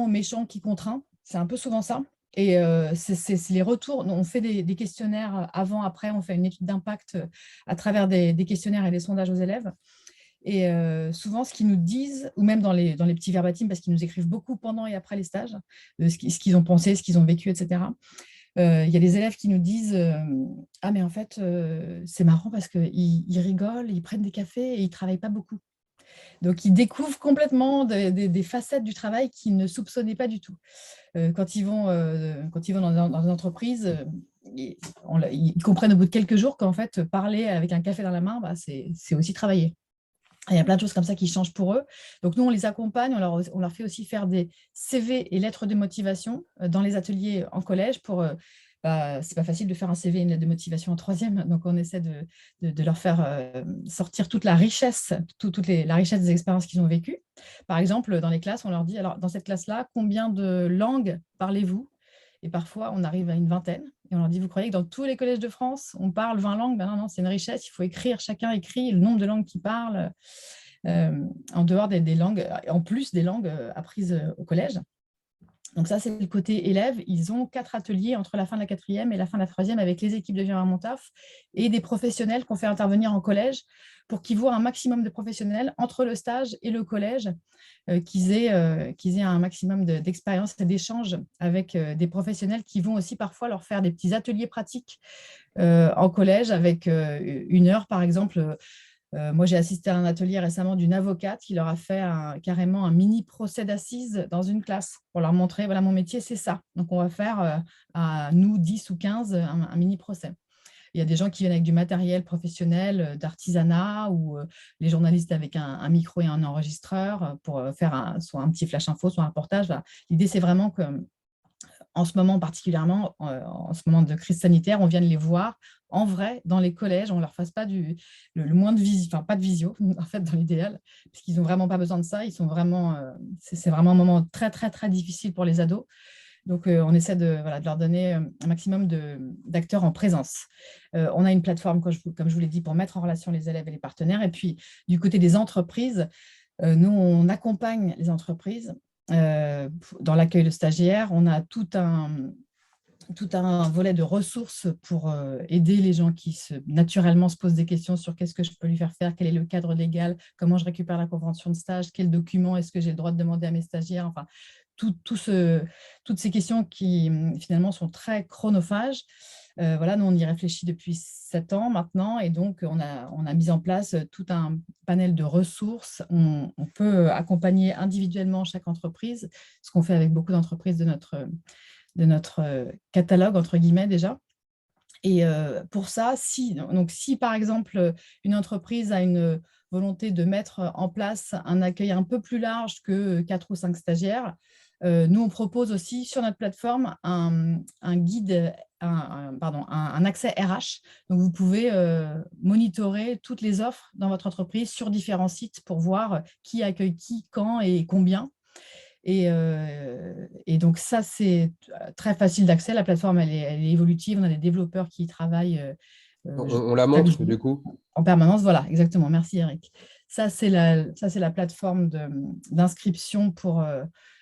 méchant qui contraint. C'est un peu souvent ça. Et c'est les retours. On fait des questionnaires avant, après, on fait une étude d'impact à travers des questionnaires et des sondages aux élèves. Et souvent, ce qu'ils nous disent, ou même dans les petits verbatims, parce qu'ils nous écrivent beaucoup pendant et après les stages, ce qu'ils ont pensé, ce qu'ils ont vécu, etc. Il y a des élèves qui nous disent « Ah, mais en fait, c'est marrant parce qu'ils rigolent, ils prennent des cafés et ils ne travaillent pas beaucoup. » Donc, ils découvrent complètement des facettes du travail qu'ils ne soupçonnaient pas du tout. Quand ils vont dans une entreprise, ils comprennent au bout de quelques jours qu'en fait, parler avec un café dans la main, c'est aussi travailler. Il y a plein de choses comme ça qui changent pour eux. Donc, nous, on les accompagne, on leur fait aussi faire des CV et lettres de motivation dans les ateliers en collège pour… c'est pas facile de faire un CV et une lettre de motivation en 3e, donc on essaie de leur faire sortir toute la richesse, la richesse des expériences qu'ils ont vécues. Par exemple, dans les classes, on leur dit, alors dans cette classe-là, combien de langues parlez-vous ? Et parfois, on arrive à une vingtaine. Et on leur dit, vous croyez que dans tous les collèges de France, on parle 20 langues ? Ben non, c'est une richesse, il faut écrire, chacun écrit le nombre de langues qu'il parle, en dehors des langues, en plus des langues apprises au collège. Donc ça, c'est le côté élève. Ils ont 4 ateliers entre la fin de la 4e et la fin de la 3e avec les équipes de Viens voir mon taf et des professionnels qu'on fait intervenir en collège pour qu'ils voient un maximum de professionnels entre le stage et le collège, qu'ils aient un maximum d'expérience et d'échanges avec des professionnels qui vont aussi parfois leur faire des petits ateliers pratiques en collège avec 1 heure, par exemple. Moi, j'ai assisté à un atelier récemment d'une avocate qui leur a fait carrément un mini procès d'assises dans une classe pour leur montrer, voilà, mon métier, c'est ça. Donc, on va faire à nous, 10 ou 15, un mini procès. Il y a des gens qui viennent avec du matériel professionnel, d'artisanat, ou les journalistes avec un micro et un enregistreur pour faire soit un petit flash info, soit un reportage. Voilà. L'idée, c'est vraiment que en ce moment particulièrement, en ce moment de crise sanitaire, on vienne les voir en vrai dans les collèges, on ne leur fasse pas le moins de visio, enfin pas de visio en fait dans l'idéal, puisqu'ils n'ont vraiment pas besoin de ça, c'est vraiment un moment très très très difficile pour les ados. Donc, on essaie de leur donner un maximum d'acteurs en présence. On a une plateforme, comme je vous l'ai dit, pour mettre en relation les élèves et les partenaires. Et puis, du côté des entreprises, nous, on accompagne les entreprises dans l'accueil de stagiaires. On a tout un tout un volet de ressources pour aider les gens qui naturellement se posent des questions sur qu'est-ce que je peux lui faire faire, quel est le cadre légal, comment je récupère la convention de stage, quel document est-ce que j'ai le droit de demander à mes stagiaires, enfin, toutes ces questions qui finalement sont très chronophages. Voilà, nous, on y réfléchit depuis 7 ans maintenant et donc on a mis en place tout un panel de ressources. On peut accompagner individuellement chaque entreprise, ce qu'on fait avec beaucoup d'entreprises de notre catalogue, entre guillemets, déjà. Et pour ça, si par exemple, une entreprise a une volonté de mettre en place un accueil un peu plus large que 4 ou 5 stagiaires, nous, on propose aussi sur notre plateforme un guide, un accès RH. Donc, vous pouvez monitorer toutes les offres dans votre entreprise sur différents sites pour voir qui accueille qui, quand et combien. Et donc, ça, c'est très facile d'accès. La plateforme, elle est évolutive. On a des développeurs qui y travaillent On la chaque montre, jour, du coup. en permanence. Voilà, exactement. Merci, Eric. Ça, c'est la plateforme d'inscription pour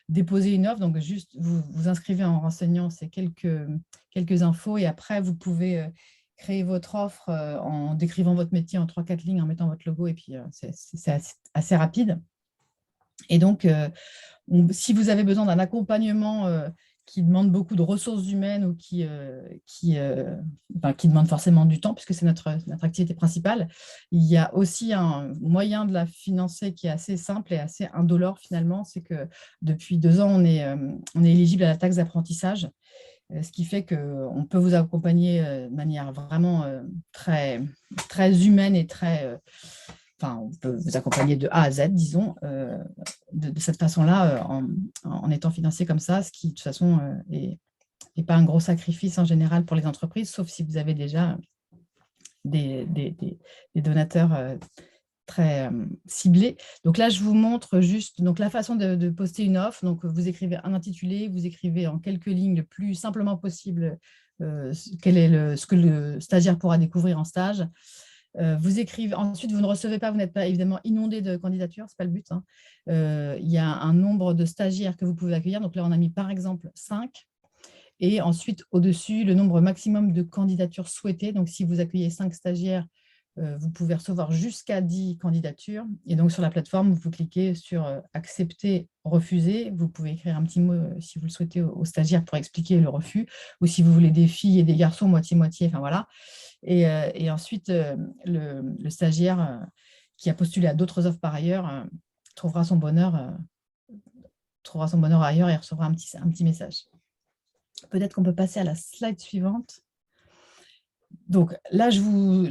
déposer une offre. Donc, juste, vous vous inscrivez en renseignant ces quelques infos et après, vous pouvez créer votre offre en décrivant votre métier en 3-4 lignes, en mettant votre logo et puis c'est assez rapide. Et donc, si vous avez besoin d'un accompagnement qui demande beaucoup de ressources humaines ou qui demande forcément du temps, puisque c'est notre activité principale, il y a aussi un moyen de la financer qui est assez simple et assez indolore finalement. C'est que depuis 2 ans, on est éligible à la taxe d'apprentissage, ce qui fait qu'on peut vous accompagner de manière vraiment très, très humaine et très... Enfin, on peut vous accompagner de A à Z, disons, de cette façon-là, en étant financé comme ça, ce qui, de toute façon, n'est pas un gros sacrifice en général pour les entreprises, sauf si vous avez déjà des donateurs très ciblés. Donc là, je vous montre juste donc, la façon de poster une offre. Donc, vous écrivez un intitulé, vous écrivez en quelques lignes le plus simplement possible ce que le stagiaire pourra découvrir en stage. Vous écrivez, ensuite, vous ne recevez pas, vous n'êtes pas évidemment inondé de candidatures, ce n'est pas le but. Hein. Il y a un nombre de stagiaires que vous pouvez accueillir. Donc là, on a mis par exemple 5. Et ensuite, au-dessus, le nombre maximum de candidatures souhaitées. Donc, si vous accueillez 5 stagiaires, vous pouvez recevoir jusqu'à 10 candidatures. Et donc, sur la plateforme, vous cliquez sur accepter, refuser. Vous pouvez écrire un petit mot, si vous le souhaitez, aux stagiaires pour expliquer le refus. Ou si vous voulez des filles et des garçons, moitié-moitié, enfin voilà. Et ensuite, le stagiaire qui a postulé à d'autres offres par ailleurs trouvera son bonheur ailleurs et recevra un petit message. Peut-être qu'on peut passer à la slide suivante. Donc là, je vous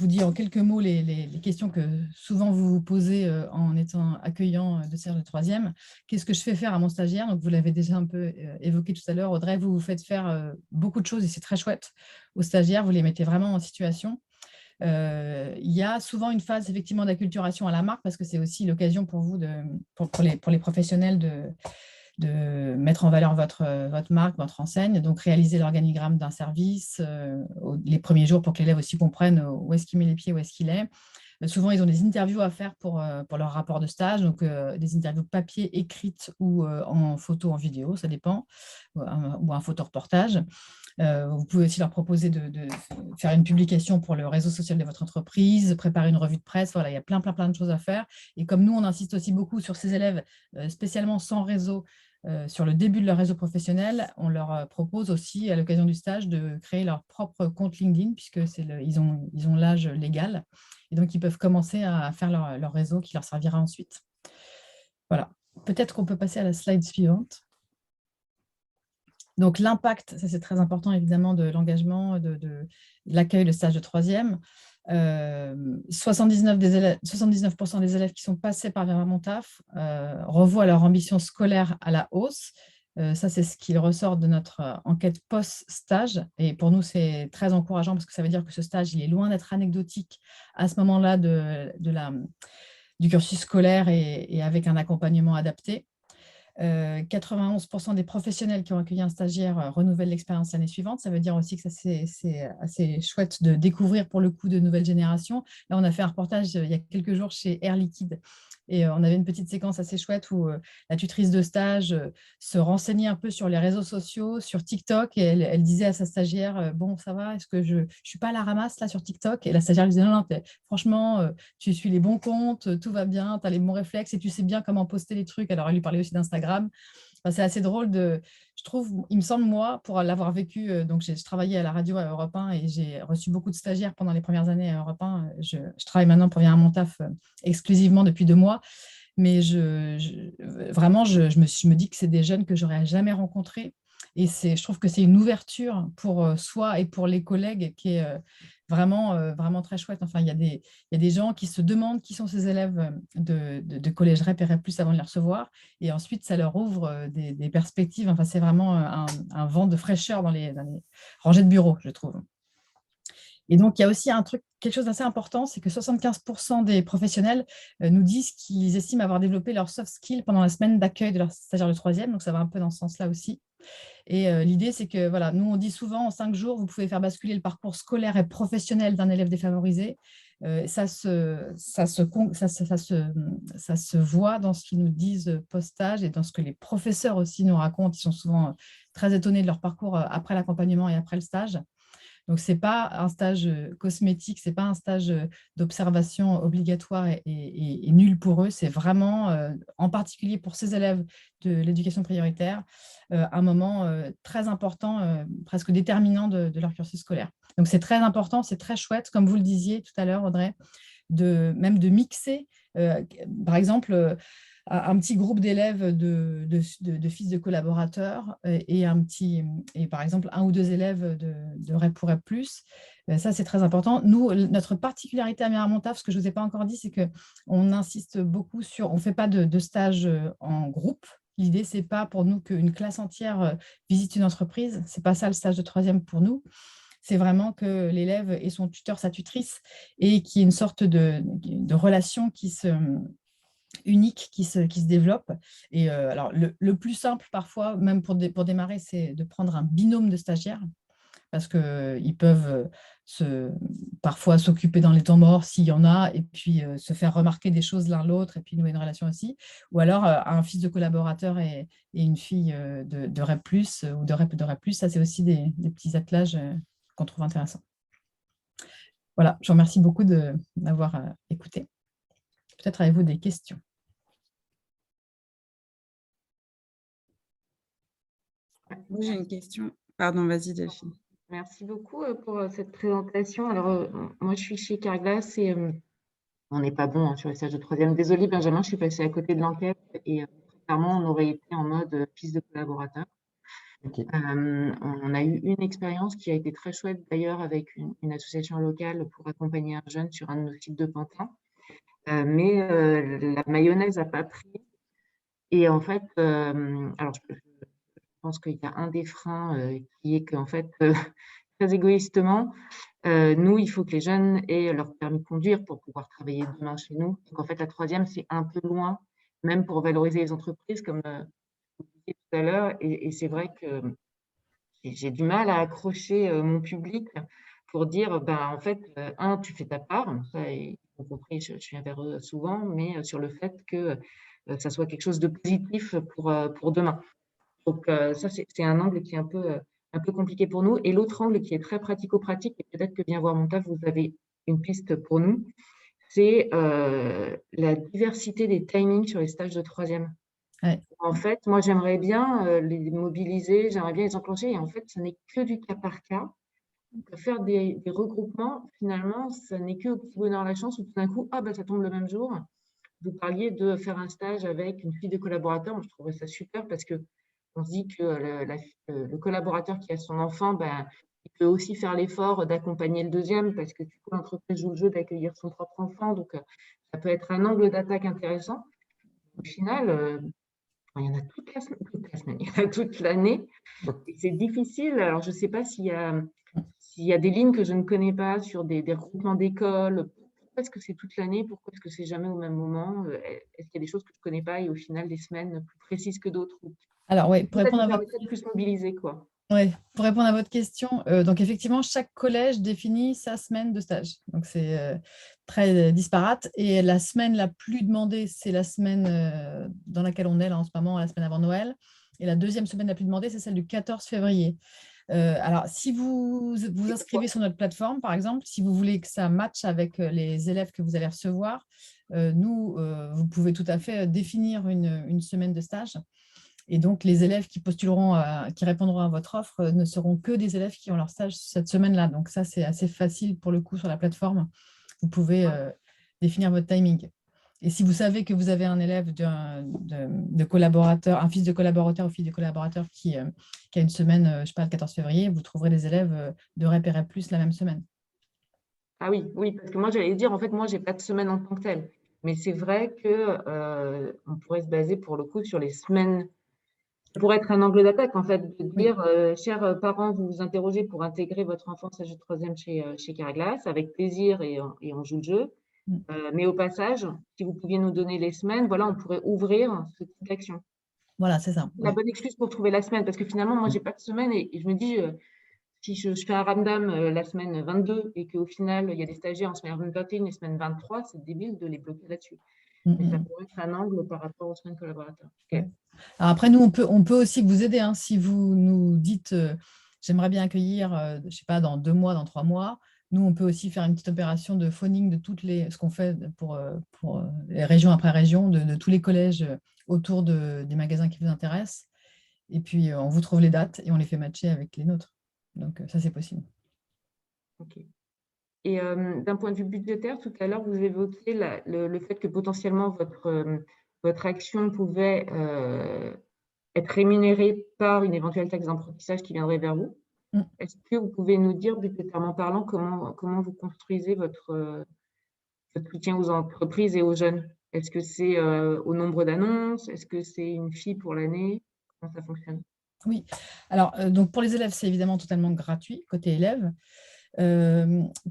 dis en quelques mots les questions que souvent vous vous posez en étant accueillant de stagiaire de 3e. Qu'est-ce que je fais faire à mon stagiaire? Donc, vous l'avez déjà un peu évoqué tout à l'heure, Audrey, vous faites faire beaucoup de choses et c'est très chouette aux stagiaires, vous les mettez vraiment en situation. Il y a souvent une phase effectivement d'acculturation à la marque parce que c'est aussi l'occasion pour vous, pour les professionnels de mettre en valeur votre marque, votre enseigne, donc réaliser l'organigramme d'un service les premiers jours pour que l'élève aussi comprenne où est-ce qu'il met les pieds, où est-ce qu'il est. Souvent, ils ont des interviews à faire pour leur rapport de stage, donc des interviews papier, écrites ou en photo, en vidéo, ça dépend, ou un photoreportage. Vous pouvez aussi leur proposer de faire une publication pour le réseau social de votre entreprise, préparer une revue de presse. Voilà, il y a plein de choses à faire. Et comme nous, on insiste aussi beaucoup sur ces élèves, spécialement sans réseau, sur le début de leur réseau professionnel, on leur propose aussi, à l'occasion du stage, de créer leur propre compte LinkedIn, puisqu'ils ont l'âge légal. Et donc, ils peuvent commencer à faire leur réseau qui leur servira ensuite. Voilà. Peut-être qu'on peut passer à la slide suivante. Donc, l'impact, ça c'est très important évidemment, de l'engagement, de l'accueil de stage de 3e. 79% des élèves qui sont passés par Viens voir mon taf revoient leur ambition scolaire à la hausse. Ça, c'est ce qui ressort de notre enquête post-stage. Et pour nous, c'est très encourageant parce que ça veut dire que ce stage, il est loin d'être anecdotique à ce moment-là du cursus scolaire et avec un accompagnement adapté. 91% des professionnels qui ont accueilli un stagiaire renouvellent l'expérience l'année suivante. Ça veut dire aussi que c'est assez chouette de découvrir pour le coup de nouvelles générations. Là, on a fait un reportage il y a quelques jours chez Air Liquide Et on avait une petite séquence assez chouette où la tutrice de stage se renseignait un peu sur les réseaux sociaux, sur TikTok, et elle disait à sa stagiaire, bon, ça va, est-ce que je ne suis pas à la ramasse là sur TikTok? Et la stagiaire lui disait, non, non, franchement, tu suis les bons comptes, tout va bien, tu as les bons réflexes et tu sais bien comment poster les trucs. Alors, elle lui parlait aussi d'Instagram. Enfin, c'est assez drôle je trouve, il me semble, moi, pour l'avoir vécu, donc je travaillais à la radio à Europe 1 et j'ai reçu beaucoup de stagiaires pendant les premières années à Europe 1. Je travaille maintenant pour Viens à mon taf exclusivement depuis 2 mois. Mais vraiment, je me dis que c'est des jeunes que j'aurais jamais rencontrés. Et je trouve que c'est une ouverture pour soi et pour les collègues qui est vraiment très chouette. Enfin, il y a des gens qui se demandent qui sont ces élèves de collège REP et REP+, avant de les recevoir. Et ensuite, ça leur ouvre des perspectives. Enfin, c'est vraiment un vent de fraîcheur dans les rangées de bureaux, je trouve. Et donc, il y a aussi quelque chose d'assez important, c'est que 75% des professionnels nous disent qu'ils estiment avoir développé leurs soft skills pendant la semaine d'accueil de leur stagiaire de 3e. Donc, ça va un peu dans ce sens-là aussi. Et l'idée, c'est que voilà, nous, on dit souvent, en 5 jours, vous pouvez faire basculer le parcours scolaire et professionnel d'un élève défavorisé. Ça se voit dans ce qu'ils nous disent post-stage et dans ce que les professeurs aussi nous racontent. Ils sont souvent très étonnés de leur parcours après l'accompagnement et après le stage. Donc, ce n'est pas un stage cosmétique, ce n'est pas un stage d'observation obligatoire et nul pour eux. C'est vraiment, en particulier pour ces élèves de l'éducation prioritaire, un moment très important, presque déterminant de leur cursus scolaire. Donc, c'est très important, c'est très chouette, comme vous le disiez tout à l'heure, Audrey, même de mixer, par exemple, un petit groupe d'élèves de fils de collaborateurs et par exemple 1 ou 2 élèves de REP pour REP+. Ça, c'est très important. Nous, notre particularité à Miramontaf, ce que je ne vous ai pas encore dit, c'est qu'on insiste beaucoup on ne fait pas de stage en groupe. L'idée, ce n'est pas pour nous qu'une classe entière visite une entreprise. Ce n'est pas ça le stage de 3e pour nous. C'est vraiment que l'élève ait son tuteur, sa tutrice, et qu'il y ait une sorte de relation unique qui se développe. Et alors, le plus simple parfois, même pour démarrer, c'est de prendre un binôme de stagiaires, parce qu'ils peuvent parfois s'occuper dans les temps morts s'il y en a, et puis se faire remarquer des choses l'un l'autre, et puis nouer une relation aussi. Ou alors un fils de collaborateur et une fille de REP+, ou de REP+. Ça, c'est aussi des petits attelages qu'on trouve intéressants. Voilà, je vous remercie beaucoup de m'avoir écouté. Peut-être avez-vous des questions? Moi, j'ai une question. Pardon, vas-y, Delphine. Merci beaucoup pour cette présentation. Alors, moi, je suis chez Carglass et on n'est pas bon sur les stages de 3e. Désolée, Benjamin, je suis passée à côté de l'enquête et clairement, on aurait été en mode piste de collaborateur. Okay. On a eu une expérience qui a été très chouette d'ailleurs avec une association locale pour accompagner un jeune sur un de nos sites de Pantin. Mais la mayonnaise n'a pas pris. Et en fait, alors je pense qu'il y a un des freins qui est qu'en fait, très égoïstement, nous, il faut que les jeunes aient leur permis de conduire pour pouvoir travailler demain chez nous. Donc, en fait, la 3e, c'est un peu loin, même pour valoriser les entreprises, comme vous disiez tout à l'heure. Et c'est vrai que j'ai du mal à accrocher mon public pour dire, ben, en fait, tu fais ta part. Ça, ils ont compris, je viens vers eux souvent, mais sur le fait que ça soit quelque chose de positif pour demain. Donc, ça, c'est un angle qui est un peu compliqué pour nous. Et l'autre angle qui est très pratico-pratique, et peut-être que Viens voir mon taf, vous avez une piste pour nous, c'est la diversité des timings sur les stages de 3e. Ouais. En fait, moi, j'aimerais bien les mobiliser, j'aimerais bien les enclencher. Et en fait, ce n'est que du cas par cas. Faire des regroupements, finalement, ce n'est que au petit bonheur la chance où tout d'un coup, ça tombe le même jour. Vous parliez de faire un stage avec une fille de collaborateur. Moi, je trouverais ça super parce que on se dit que le collaborateur qui a son enfant, il peut aussi faire l'effort d'accompagner le 2e parce que du coup, l'entreprise joue le jeu d'accueillir son propre enfant. Donc, ça peut être un angle d'attaque intéressant. Au final, il y en a toute la semaine, il y en a toute l'année. Et c'est difficile. Alors, je ne sais pas s'il y a des lignes que je ne connais pas sur des regroupements d'écoles. Pourquoi est-ce que c'est toute l'année? Pourquoi est-ce que c'est jamais au même moment? Est-ce qu'il y a des choses que je ne connais pas et au final des semaines plus précises que d'autres? Alors oui, pour répondre à votre votre... plus mobilisé, quoi. Ouais, pour répondre à votre question, donc effectivement, chaque collège définit sa semaine de stage. Donc, c'est très disparate. Et la semaine la plus demandée, c'est la semaine dans laquelle on est là en ce moment, la semaine avant Noël. Et la deuxième semaine la plus demandée, c'est celle du 14 février. Alors, si vous vous inscrivez sur notre plateforme, par exemple, si vous voulez que ça matche avec les élèves que vous allez recevoir, vous pouvez tout à fait définir une semaine de stage. Et donc, les élèves qui postuleront, qui répondront à votre offre ne seront que des élèves qui ont leur stage cette semaine-là. Donc, ça, c'est assez facile pour le coup sur la plateforme. Vous pouvez définir votre timing. Et si vous savez que vous avez un élève de collaborateur, un fils de collaborateur ou fille de collaborateur qui a une semaine, je ne sais pas, le 14 février, vous trouverez des élèves de Repérer Plus la même semaine. Ah oui, oui, parce que moi, j'allais dire, en fait, moi, j'ai pas de semaine en tant que telle. Mais c'est vrai que on pourrait se baser pour le coup sur les semaines. Ça pourrait être un angle d'attaque, en fait, de Oui. dire, chers parents, vous vous interrogez pour intégrer votre enfant stage de troisième chez Carglass, avec plaisir et on joue le jeu. Mm. Mais au passage, si vous pouviez nous donner les semaines, voilà, on pourrait ouvrir ce type d'action. Voilà, c'est ça. La Ouais. bonne excuse pour trouver la semaine, parce que finalement, moi, j'ai pas de semaine et je me dis, si je fais un ramdam la semaine 22 et qu'au final, il y a des stagiaires en semaine 21 et semaine 23, c'est débile de les bloquer là-dessus. Mm, Mais ça mm. pourrait être un angle par rapport aux semaines collaborateurs. Ok. Ouais. Alors après, nous, on peut aussi vous aider. Hein, si vous nous dites, j'aimerais bien accueillir, je ne sais pas, dans 2 mois, dans 3 mois, nous, on peut aussi faire une petite opération de phoning de ce qu'on fait pour région après région, de tous les collèges autour des magasins qui vous intéressent. Et puis, on vous trouve les dates et on les fait matcher avec les nôtres. Donc, ça, c'est possible. Ok. Et d'un point de vue budgétaire, tout à l'heure, vous évoquiez le fait que potentiellement votre action pouvait être rémunérée par une éventuelle taxe d'apprentissage qui viendrait vers vous. Mm. Est-ce que vous pouvez nous dire, budgétairement parlant, comment vous construisez votre soutien aux entreprises et aux jeunes? Est-ce que c'est au nombre d'annonces? Est-ce que c'est une fee pour l'année? Comment ça fonctionne? Oui. Alors, donc pour les élèves, c'est évidemment totalement gratuit, côté élèves.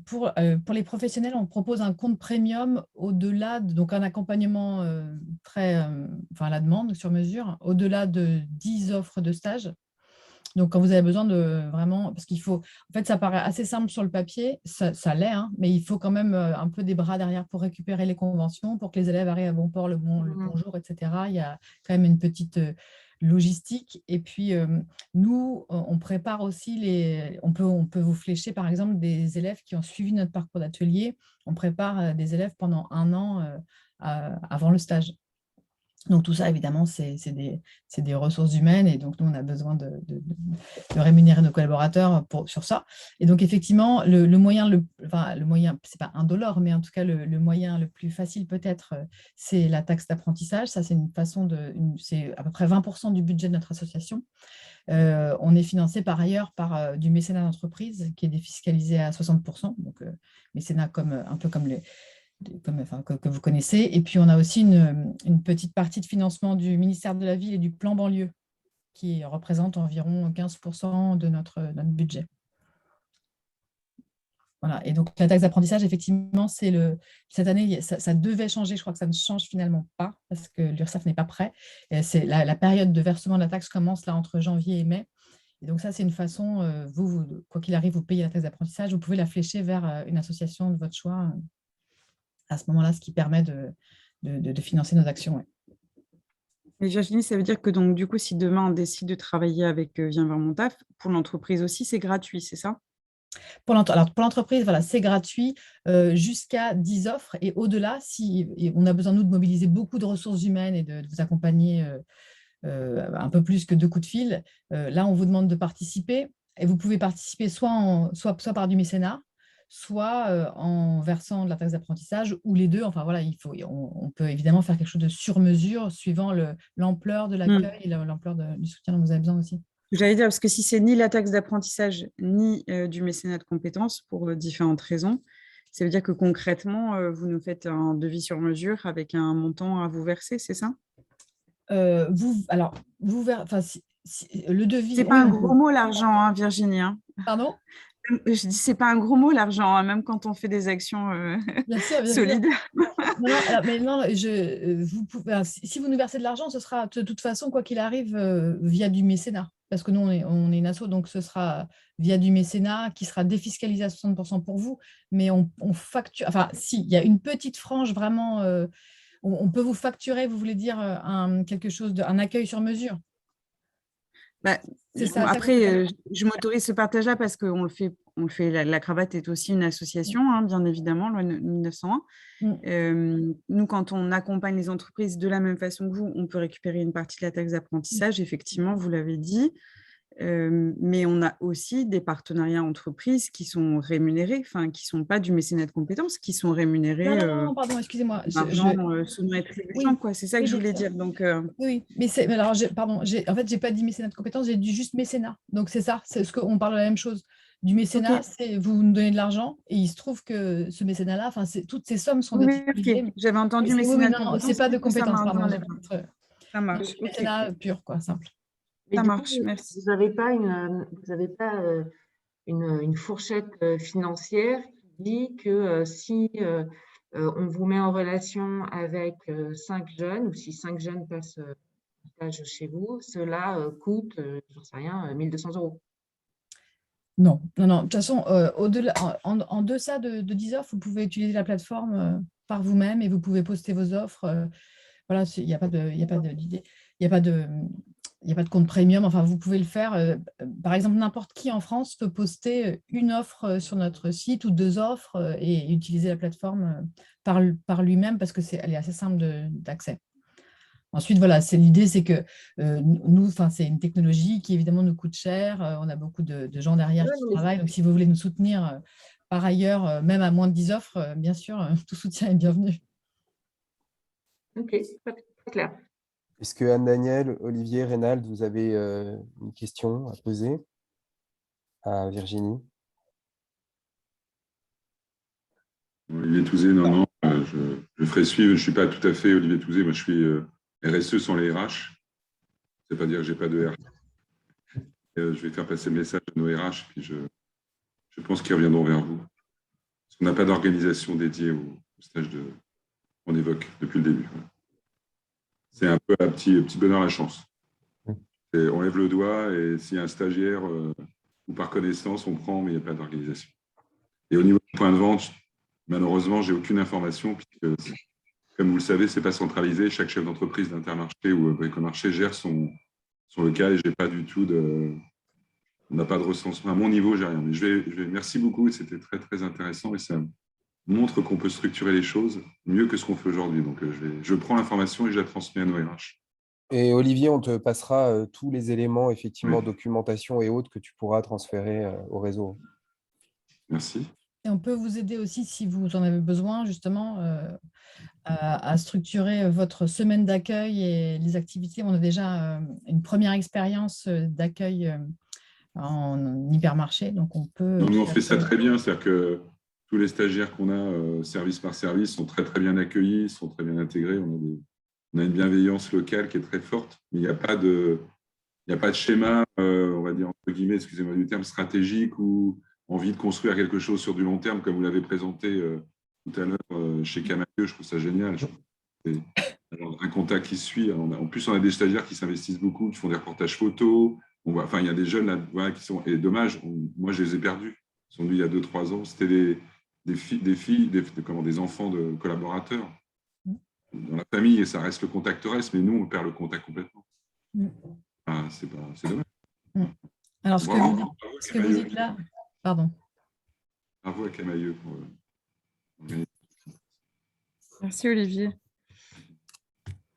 Pour les professionnels, on propose un compte premium au-delà, donc un accompagnement très à la demande, sur mesure, au-delà de 10 offres de stage. Donc, quand vous avez besoin de vraiment, parce qu'il faut, en fait, ça paraît assez simple sur le papier, ça l'est, hein, mais il faut quand même un peu des bras derrière pour récupérer les conventions, pour que les élèves arrivent à bon port le bonjour, etc. Il y a quand même une petite logistique. Et puis, nous, on prépare aussi on peut vous flécher, par exemple, des élèves qui ont suivi notre parcours d'atelier. On prépare des élèves pendant 1 an avant le stage. Donc, tout ça, évidemment, c'est des ressources humaines. Et donc, nous, on a besoin de rémunérer nos collaborateurs sur ça. Et donc, effectivement, le moyen, c'est pas indolore, mais en tout cas, le moyen le plus facile peut-être, c'est la taxe d'apprentissage. Ça, c'est c'est à peu près 20% du budget de notre association. On est financé par ailleurs par du mécénat d'entreprise qui est défiscalisé à 60%. Donc, mécénat un peu comme que vous connaissez. Et puis, on a aussi une petite partie de financement du ministère de la Ville et du plan banlieue qui représente environ 15% de notre budget. Voilà. Et donc, la taxe d'apprentissage, effectivement, cette année, ça devait changer. Je crois que ça ne change finalement pas parce que l'URSSAF n'est pas prêt. C'est la période de versement de la taxe commence là entre janvier et mai. Et donc, ça, c'est une façon, quoi qu'il arrive, vous payez la taxe d'apprentissage, vous pouvez la flécher vers une association de votre choix à ce moment-là, ce qui permet de financer nos actions. Ouais. Mais Virginie, ça veut dire que donc, du coup, si demain on décide de travailler avec Viens vers mon taf, pour l'entreprise aussi, c'est gratuit, c'est ça? Pour l'entreprise, voilà, c'est gratuit jusqu'à 10 offres. Et au-delà, si on a besoin, nous, de mobiliser beaucoup de ressources humaines et de vous accompagner un peu plus que 2 coups de fil, là, on vous demande de participer. Et vous pouvez participer soit par du mécénat, soit en versant de la taxe d'apprentissage, ou les deux. Enfin, voilà, on peut évidemment faire quelque chose de sur mesure suivant l'ampleur de l'accueil et l'ampleur du soutien dont vous avez besoin aussi. J'allais dire, parce que si c'est ni la taxe d'apprentissage, ni du mécénat de compétences, pour différentes raisons, ça veut dire que concrètement, vous nous faites un devis sur mesure avec un montant à vous verser, c'est ça? Le devis… C'est pas un gros mot, l'argent, hein, Virginie. Hein. Pardon? Je dis, c'est pas un gros mot, l'argent, hein, même quand on fait des actions bien sûr. solides. Non, mais non, si vous nous versez de l'argent, ce sera de toute façon, quoi qu'il arrive, via du mécénat. parce que nous, on est une asso, donc ce sera via du mécénat qui sera défiscalisé à 60% pour vous, mais on facture, enfin, si, il y a une petite frange vraiment, on peut vous facturer, vous voulez dire, quelque chose, un accueil sur mesure. Bah, C'est ça, après, je m'autorise ce partage-là parce qu'on le fait, la Cravate est aussi une association, hein, bien évidemment, loi 1901. Nous, quand on accompagne les entreprises de la même façon que vous, on peut récupérer une partie de la taxe d'apprentissage, effectivement, vous l'avez dit. Mais on a aussi des partenariats entreprises qui sont rémunérés, enfin, qui ne sont pas du mécénat de compétences, qui sont rémunérés Non, pardon, excusez-moi. selon rétribution, quoi. C'est ça que je voulais dire. Donc, oui, mais alors, pardon, en fait, je n'ai pas dit mécénat de compétences, j'ai dit juste mécénat. Donc, c'est ça, c'est ce qu'on parle de la même chose. Du mécénat, c'est vous nous donnez de l'argent et il se trouve que ce mécénat-là, enfin, toutes ces sommes sont oui, j'avais entendu mécénat de compétences. C'est pas de compétences, pardon. Ça marche. Mécénat pur, quoi, simple. Mais ça du marche, coup, merci. Vous n'avez pas une fourchette financière qui dit que si on vous met en relation avec 5 jeunes, ou si 5 jeunes passent un stage chez vous, cela coûte, j'en sais rien, 1 200 €. Non. De toute façon, en deçà de 10 offres, vous pouvez utiliser la plateforme par vous-même et vous pouvez poster vos offres. Voilà, il n'y a pas d'idée, il n'y a pas de compte premium. Enfin, vous pouvez le faire. Par exemple, n'importe qui en France peut poster une offre sur notre site ou 2 offres et utiliser la plateforme par lui-même parce qu'elle est assez simple d'accès. Ensuite, voilà, l'idée, c'est que nous, c'est une technologie qui évidemment nous coûte cher. On a beaucoup de gens derrière qui travaillent. Donc, si vous voulez nous soutenir par ailleurs, même à moins de 10 offres, bien sûr, tout soutien est bienvenu. Ok, très clair. Est-ce que Anne-Danielle, Olivier, Reynald, vous avez une question à poser à Virginie? Olivier Touzé, non, je ferai suivre. Je ne suis pas tout à fait Olivier Touzé. Moi, je suis RSE sans les RH. Ça ne veut pas dire que je n'ai pas de RH. Je vais faire passer le message à nos RH, puis je pense qu'ils reviendront vers vous. Parce qu'on n'a pas d'organisation dédiée au stage qu'on évoque depuis le début. C'est un peu un petit bonheur à la chance. On lève le doigt et s'il y a un stagiaire ou par connaissance, on prend, mais il n'y a pas d'organisation. Et au niveau du point de vente, malheureusement, je n'ai aucune information puisque, comme vous le savez, ce n'est pas centralisé. Chaque chef d'entreprise d'Intermarché ou Bricomarché gère son local et je n'ai pas du tout on n'a pas de recensement. À mon niveau, je n'ai rien. Mais merci beaucoup. C'était très, très intéressant et ça montre qu'on peut structurer les choses mieux que ce qu'on fait aujourd'hui. Donc, je prends l'information et je la transmets à nos RH. Et Olivier, on te passera tous les éléments, effectivement, documentation et autres que tu pourras transférer au réseau. Merci. Et on peut vous aider aussi, si vous en avez besoin, justement, à structurer votre semaine d'accueil et les activités. On a déjà une première expérience d'accueil en hypermarché, donc on peut… Non, on fait ça très bien, c'est-à-dire que tous les stagiaires qu'on a, service par service, sont très, très bien accueillis, sont très bien intégrés. On a une bienveillance locale qui est très forte, mais il n'y a pas de schéma, on va dire, entre guillemets, excusez-moi du terme, stratégique ou envie de construire quelque chose sur du long terme, comme vous l'avez présenté tout à l'heure chez Camailleux. Je trouve ça génial. C'est un contact qui suit. En plus, on a des stagiaires qui s'investissent beaucoup, qui font des reportages photos. Il y a des jeunes là, voilà, qui sont… Et dommage, moi, je les ai perdus. Ils sont venus il y a 2-3 ans. C'était des enfants de collaborateurs. Dans la famille, et ça reste le contact reste, mais nous, on perd le contact complètement. C'est dommage. Alors, ce que vous dites là… Pardon. Bravo à Camailleux. Merci, Olivier.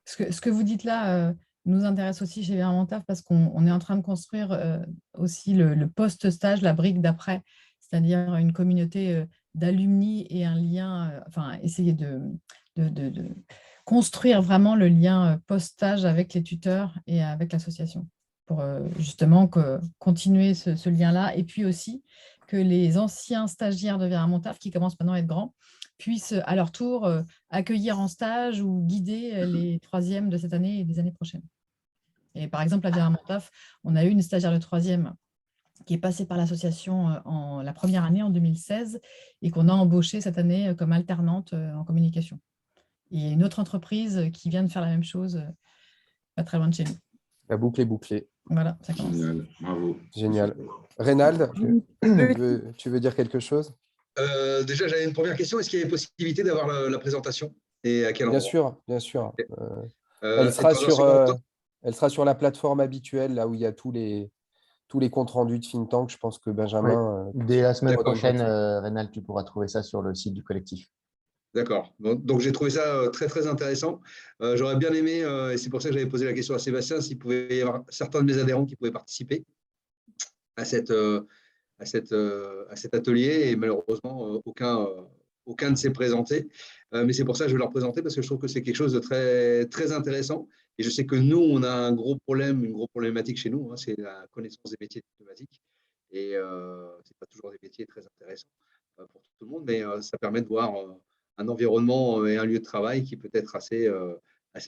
Ce que vous dites là nous intéresse aussi chez Vermontaf parce qu'on est en train de construire aussi le post-stage, la brique d'après, c'est-à-dire une communauté d'alumni et un lien, essayer de construire vraiment le lien post-stage avec les tuteurs et avec l'association pour justement continuer ce lien-là et puis aussi que les anciens stagiaires de Vermontaf qui commencent maintenant à être grands puissent à leur tour accueillir en stage ou guider les troisièmes de cette année et des années prochaines. Et par exemple, à Vermontaf, on a eu une stagiaire de troisième qui est passée par l'association la première année, en 2016, et qu'on a embauchée cette année comme alternante en communication. Et il y a une autre entreprise qui vient de faire la même chose, pas très loin de chez nous. La boucle est bouclée. Voilà, ça commence. Génial, bravo. Génial. Reynald, tu veux dire quelque chose? Déjà, j'avais une première question. Est-ce qu'il y a une possibilité d'avoir la présentation et à quel Bien endroit? sûr, bien sûr. Et dans un second temps, Elle sera sur la plateforme habituelle, là où il y a tous les comptes rendus de think tank. Je pense que Benjamin. Dès la semaine D'accord. prochaine, Rénal, tu pourras trouver ça sur le site du collectif. d'accord. Donc, j'ai trouvé ça très, très intéressant. J'aurais bien aimé, et c'est pour ça que j'avais posé la question à Sébastien, s'il pouvait y avoir certains de mes adhérents qui pouvaient participer à cet atelier. Et malheureusement, aucun ne s'est présenté. Mais c'est pour ça que je vais leur présenter parce que je trouve que c'est quelque chose de très, très intéressant. Et je sais que nous, on a un gros problème, une grosse problématique chez nous, hein, c'est la connaissance des métiers diplomatiques. Et ce n'est pas toujours des métiers très intéressants pour tout le monde, mais ça permet de voir un environnement et un lieu de travail qui peut être assez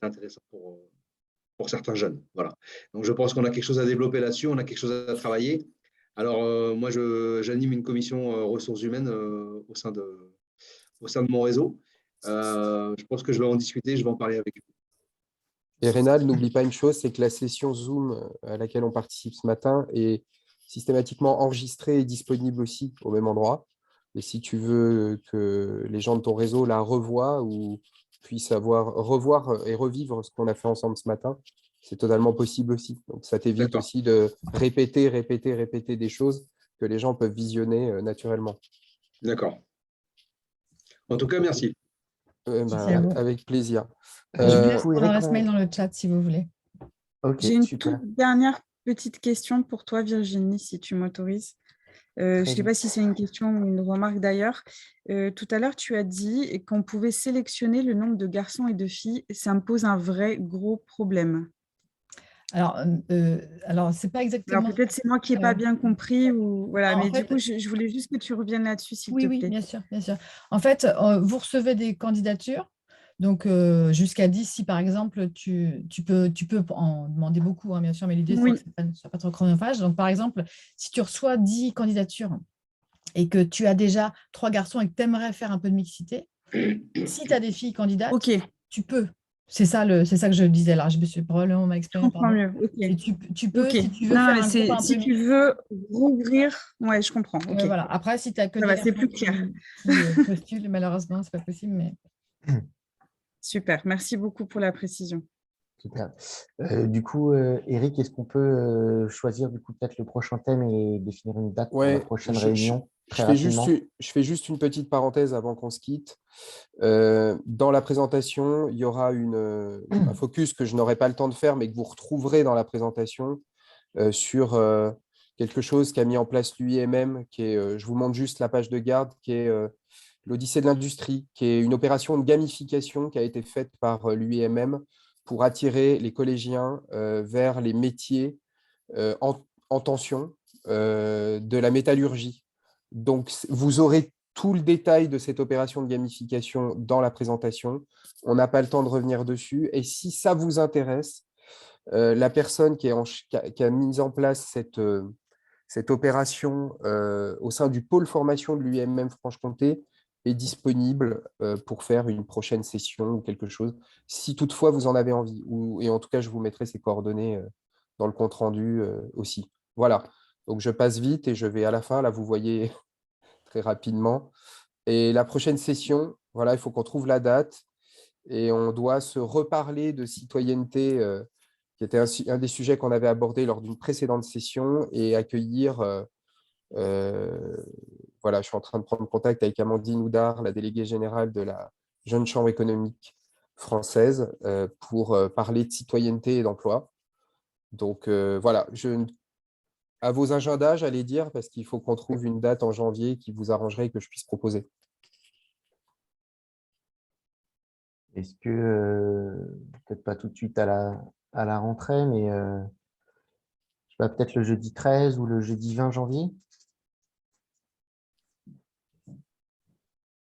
intéressant pour certains jeunes. Voilà. Donc, je pense qu'on a quelque chose à développer là-dessus, on a quelque chose à travailler. Alors, moi, j'anime une commission ressources humaines au sein de mon réseau. Je pense que je vais en discuter, je vais en parler avec vous. Et Reynald, n'oublie pas une chose, c'est que la session Zoom à laquelle on participe ce matin est systématiquement enregistrée et disponible aussi au même endroit. Et si tu veux que les gens de ton réseau la revoient ou puissent revoir et revivre ce qu'on a fait ensemble ce matin, c'est totalement possible aussi. Donc, ça t'évite D'accord. aussi de répéter des choses que les gens peuvent visionner naturellement. D'accord. En tout cas, merci. Merci à vous. Avec plaisir. Je vous laisse Du coup, mon Eric, adresse mail dans le chat si vous voulez. Ok, J'ai une super. toute dernière petite question pour toi, Virginie, si tu m'autorises. Je ne sais bien. pas si c'est une question ou une remarque d'ailleurs. Tout à l'heure, tu as dit qu'on pouvait sélectionner le nombre de garçons et de filles. Ça me pose un vrai gros problème. Alors, c'est pas exactement. Alors peut-être c'est moi qui n'ai pas bien compris. Voilà. En Mais fait, du coup, je voulais juste que tu reviennes là-dessus, s'il te oui, plaît. bien sûr, bien sûr. En fait, vous recevez des candidatures. Donc, jusqu'à 10, si par exemple, tu peux en demander beaucoup, hein, bien sûr, mais l'idée, c'est Oui. que ça ne soit pas trop chronophage. Donc, par exemple, si tu reçois 10 candidatures et que tu as déjà 3 garçons et que tu aimerais faire un peu de mixité, si tu as des filles candidates, Ok, tu peux. C'est ça que je disais là. Je me suis probablement mal je exprimée. comprends mieux. Ok. Et tu peux, Ok. si tu veux Non, faire mais un groupe un peu si tu mixte. veux rouvrir, ouais, je comprends. Ok. Voilà. Après, si tu n'as que Ça des va, c'est garçons plus clair. qui postulent, malheureusement, ce n'est pas possible. Mais... Super. Merci beaucoup pour la précision. Super. Du coup, Eric, est-ce qu'on peut choisir du coup peut-être le prochain thème et définir une date pour la prochaine réunion très rapidement? Je fais juste une petite parenthèse avant qu'on se quitte. Dans la présentation, il y aura un focus que je n'aurai pas le temps de faire, mais que vous retrouverez dans la présentation sur quelque chose qu'a mis en place l'UIMM, qui est, je vous montre juste la page de garde, qui est l'Odyssée de l'industrie, qui est une opération de gamification qui a été faite par l'UIMM pour attirer les collégiens vers les métiers en tension de la métallurgie. Donc, vous aurez tout le détail de cette opération de gamification dans la présentation. On n'a pas le temps de revenir dessus. Et si ça vous intéresse, la personne qui a mis en place cette opération au sein du pôle formation de l'UIMM Franche-Comté est disponible pour faire une prochaine session ou quelque chose, si toutefois vous en avez envie. Et en tout cas, je vous mettrai ces coordonnées dans le compte-rendu aussi. Voilà, donc je passe vite et je vais à la fin, là vous voyez très rapidement. Et la prochaine session, voilà, il faut qu'on trouve la date et on doit se reparler de citoyenneté qui était un des sujets qu'on avait abordé lors d'une précédente session et accueillir, voilà, je suis en train de prendre contact avec Amandine Oudard, la déléguée générale de la Jeune Chambre économique française, pour parler de citoyenneté et d'emploi. Donc voilà, à vos agendas, j'allais dire, parce qu'il faut qu'on trouve une date en janvier qui vous arrangerait et que je puisse proposer. Est-ce que, peut-être pas tout de suite à la rentrée, mais je sais pas, peut-être le jeudi 13 ou le jeudi 20 janvier?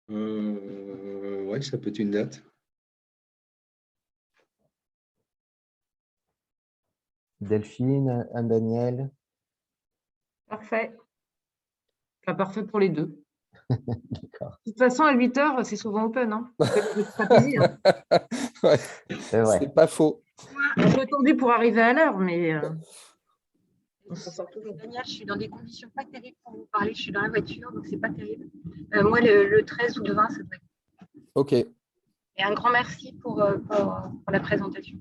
Oui, ça peut être une date. Delphine, Anne-Danielle? Parfait. Enfin, parfait pour les deux. D'accord. De toute façon, à 8 heures, c'est souvent open. Hein. C'est stratégie. Hein. Ouais, C'est vrai. c'est pas faux. Un peu tendu pour arriver à l'heure, mais On s'en sort toujours. Daniel, je suis dans des conditions pas terribles pour vous parler. Je suis dans la voiture, donc c'est pas terrible. Moi, le 13 ou le 20, ça devrait être. Ok. Et un grand merci pour la présentation.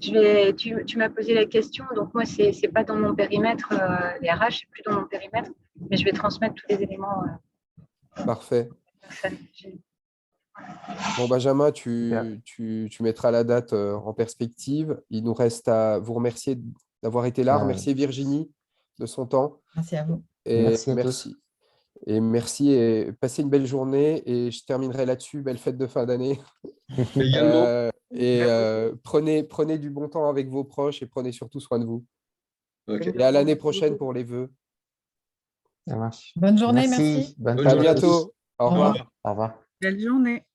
Tu m'as posé la question, donc moi, c'est pas dans mon périmètre, les RH, c'est plus dans mon périmètre, mais je vais transmettre tous les éléments. Parfait. Bon, Benjamin, tu mettras la date en perspective. Il nous reste à vous remercier d'avoir été là. Remercier Virginie de son temps. Merci à vous. Et Merci à tous. Et merci et passez une belle journée. Et je terminerai là-dessus. Belle fête de fin d'année. Également. Prenez du bon temps avec vos proches et prenez surtout soin de vous. Ok. Et à l'année prochaine pour les vœux. Ça marche. Bonne journée, merci. Bonne À journée à tous. bientôt. Au revoir. Au revoir. Belle journée.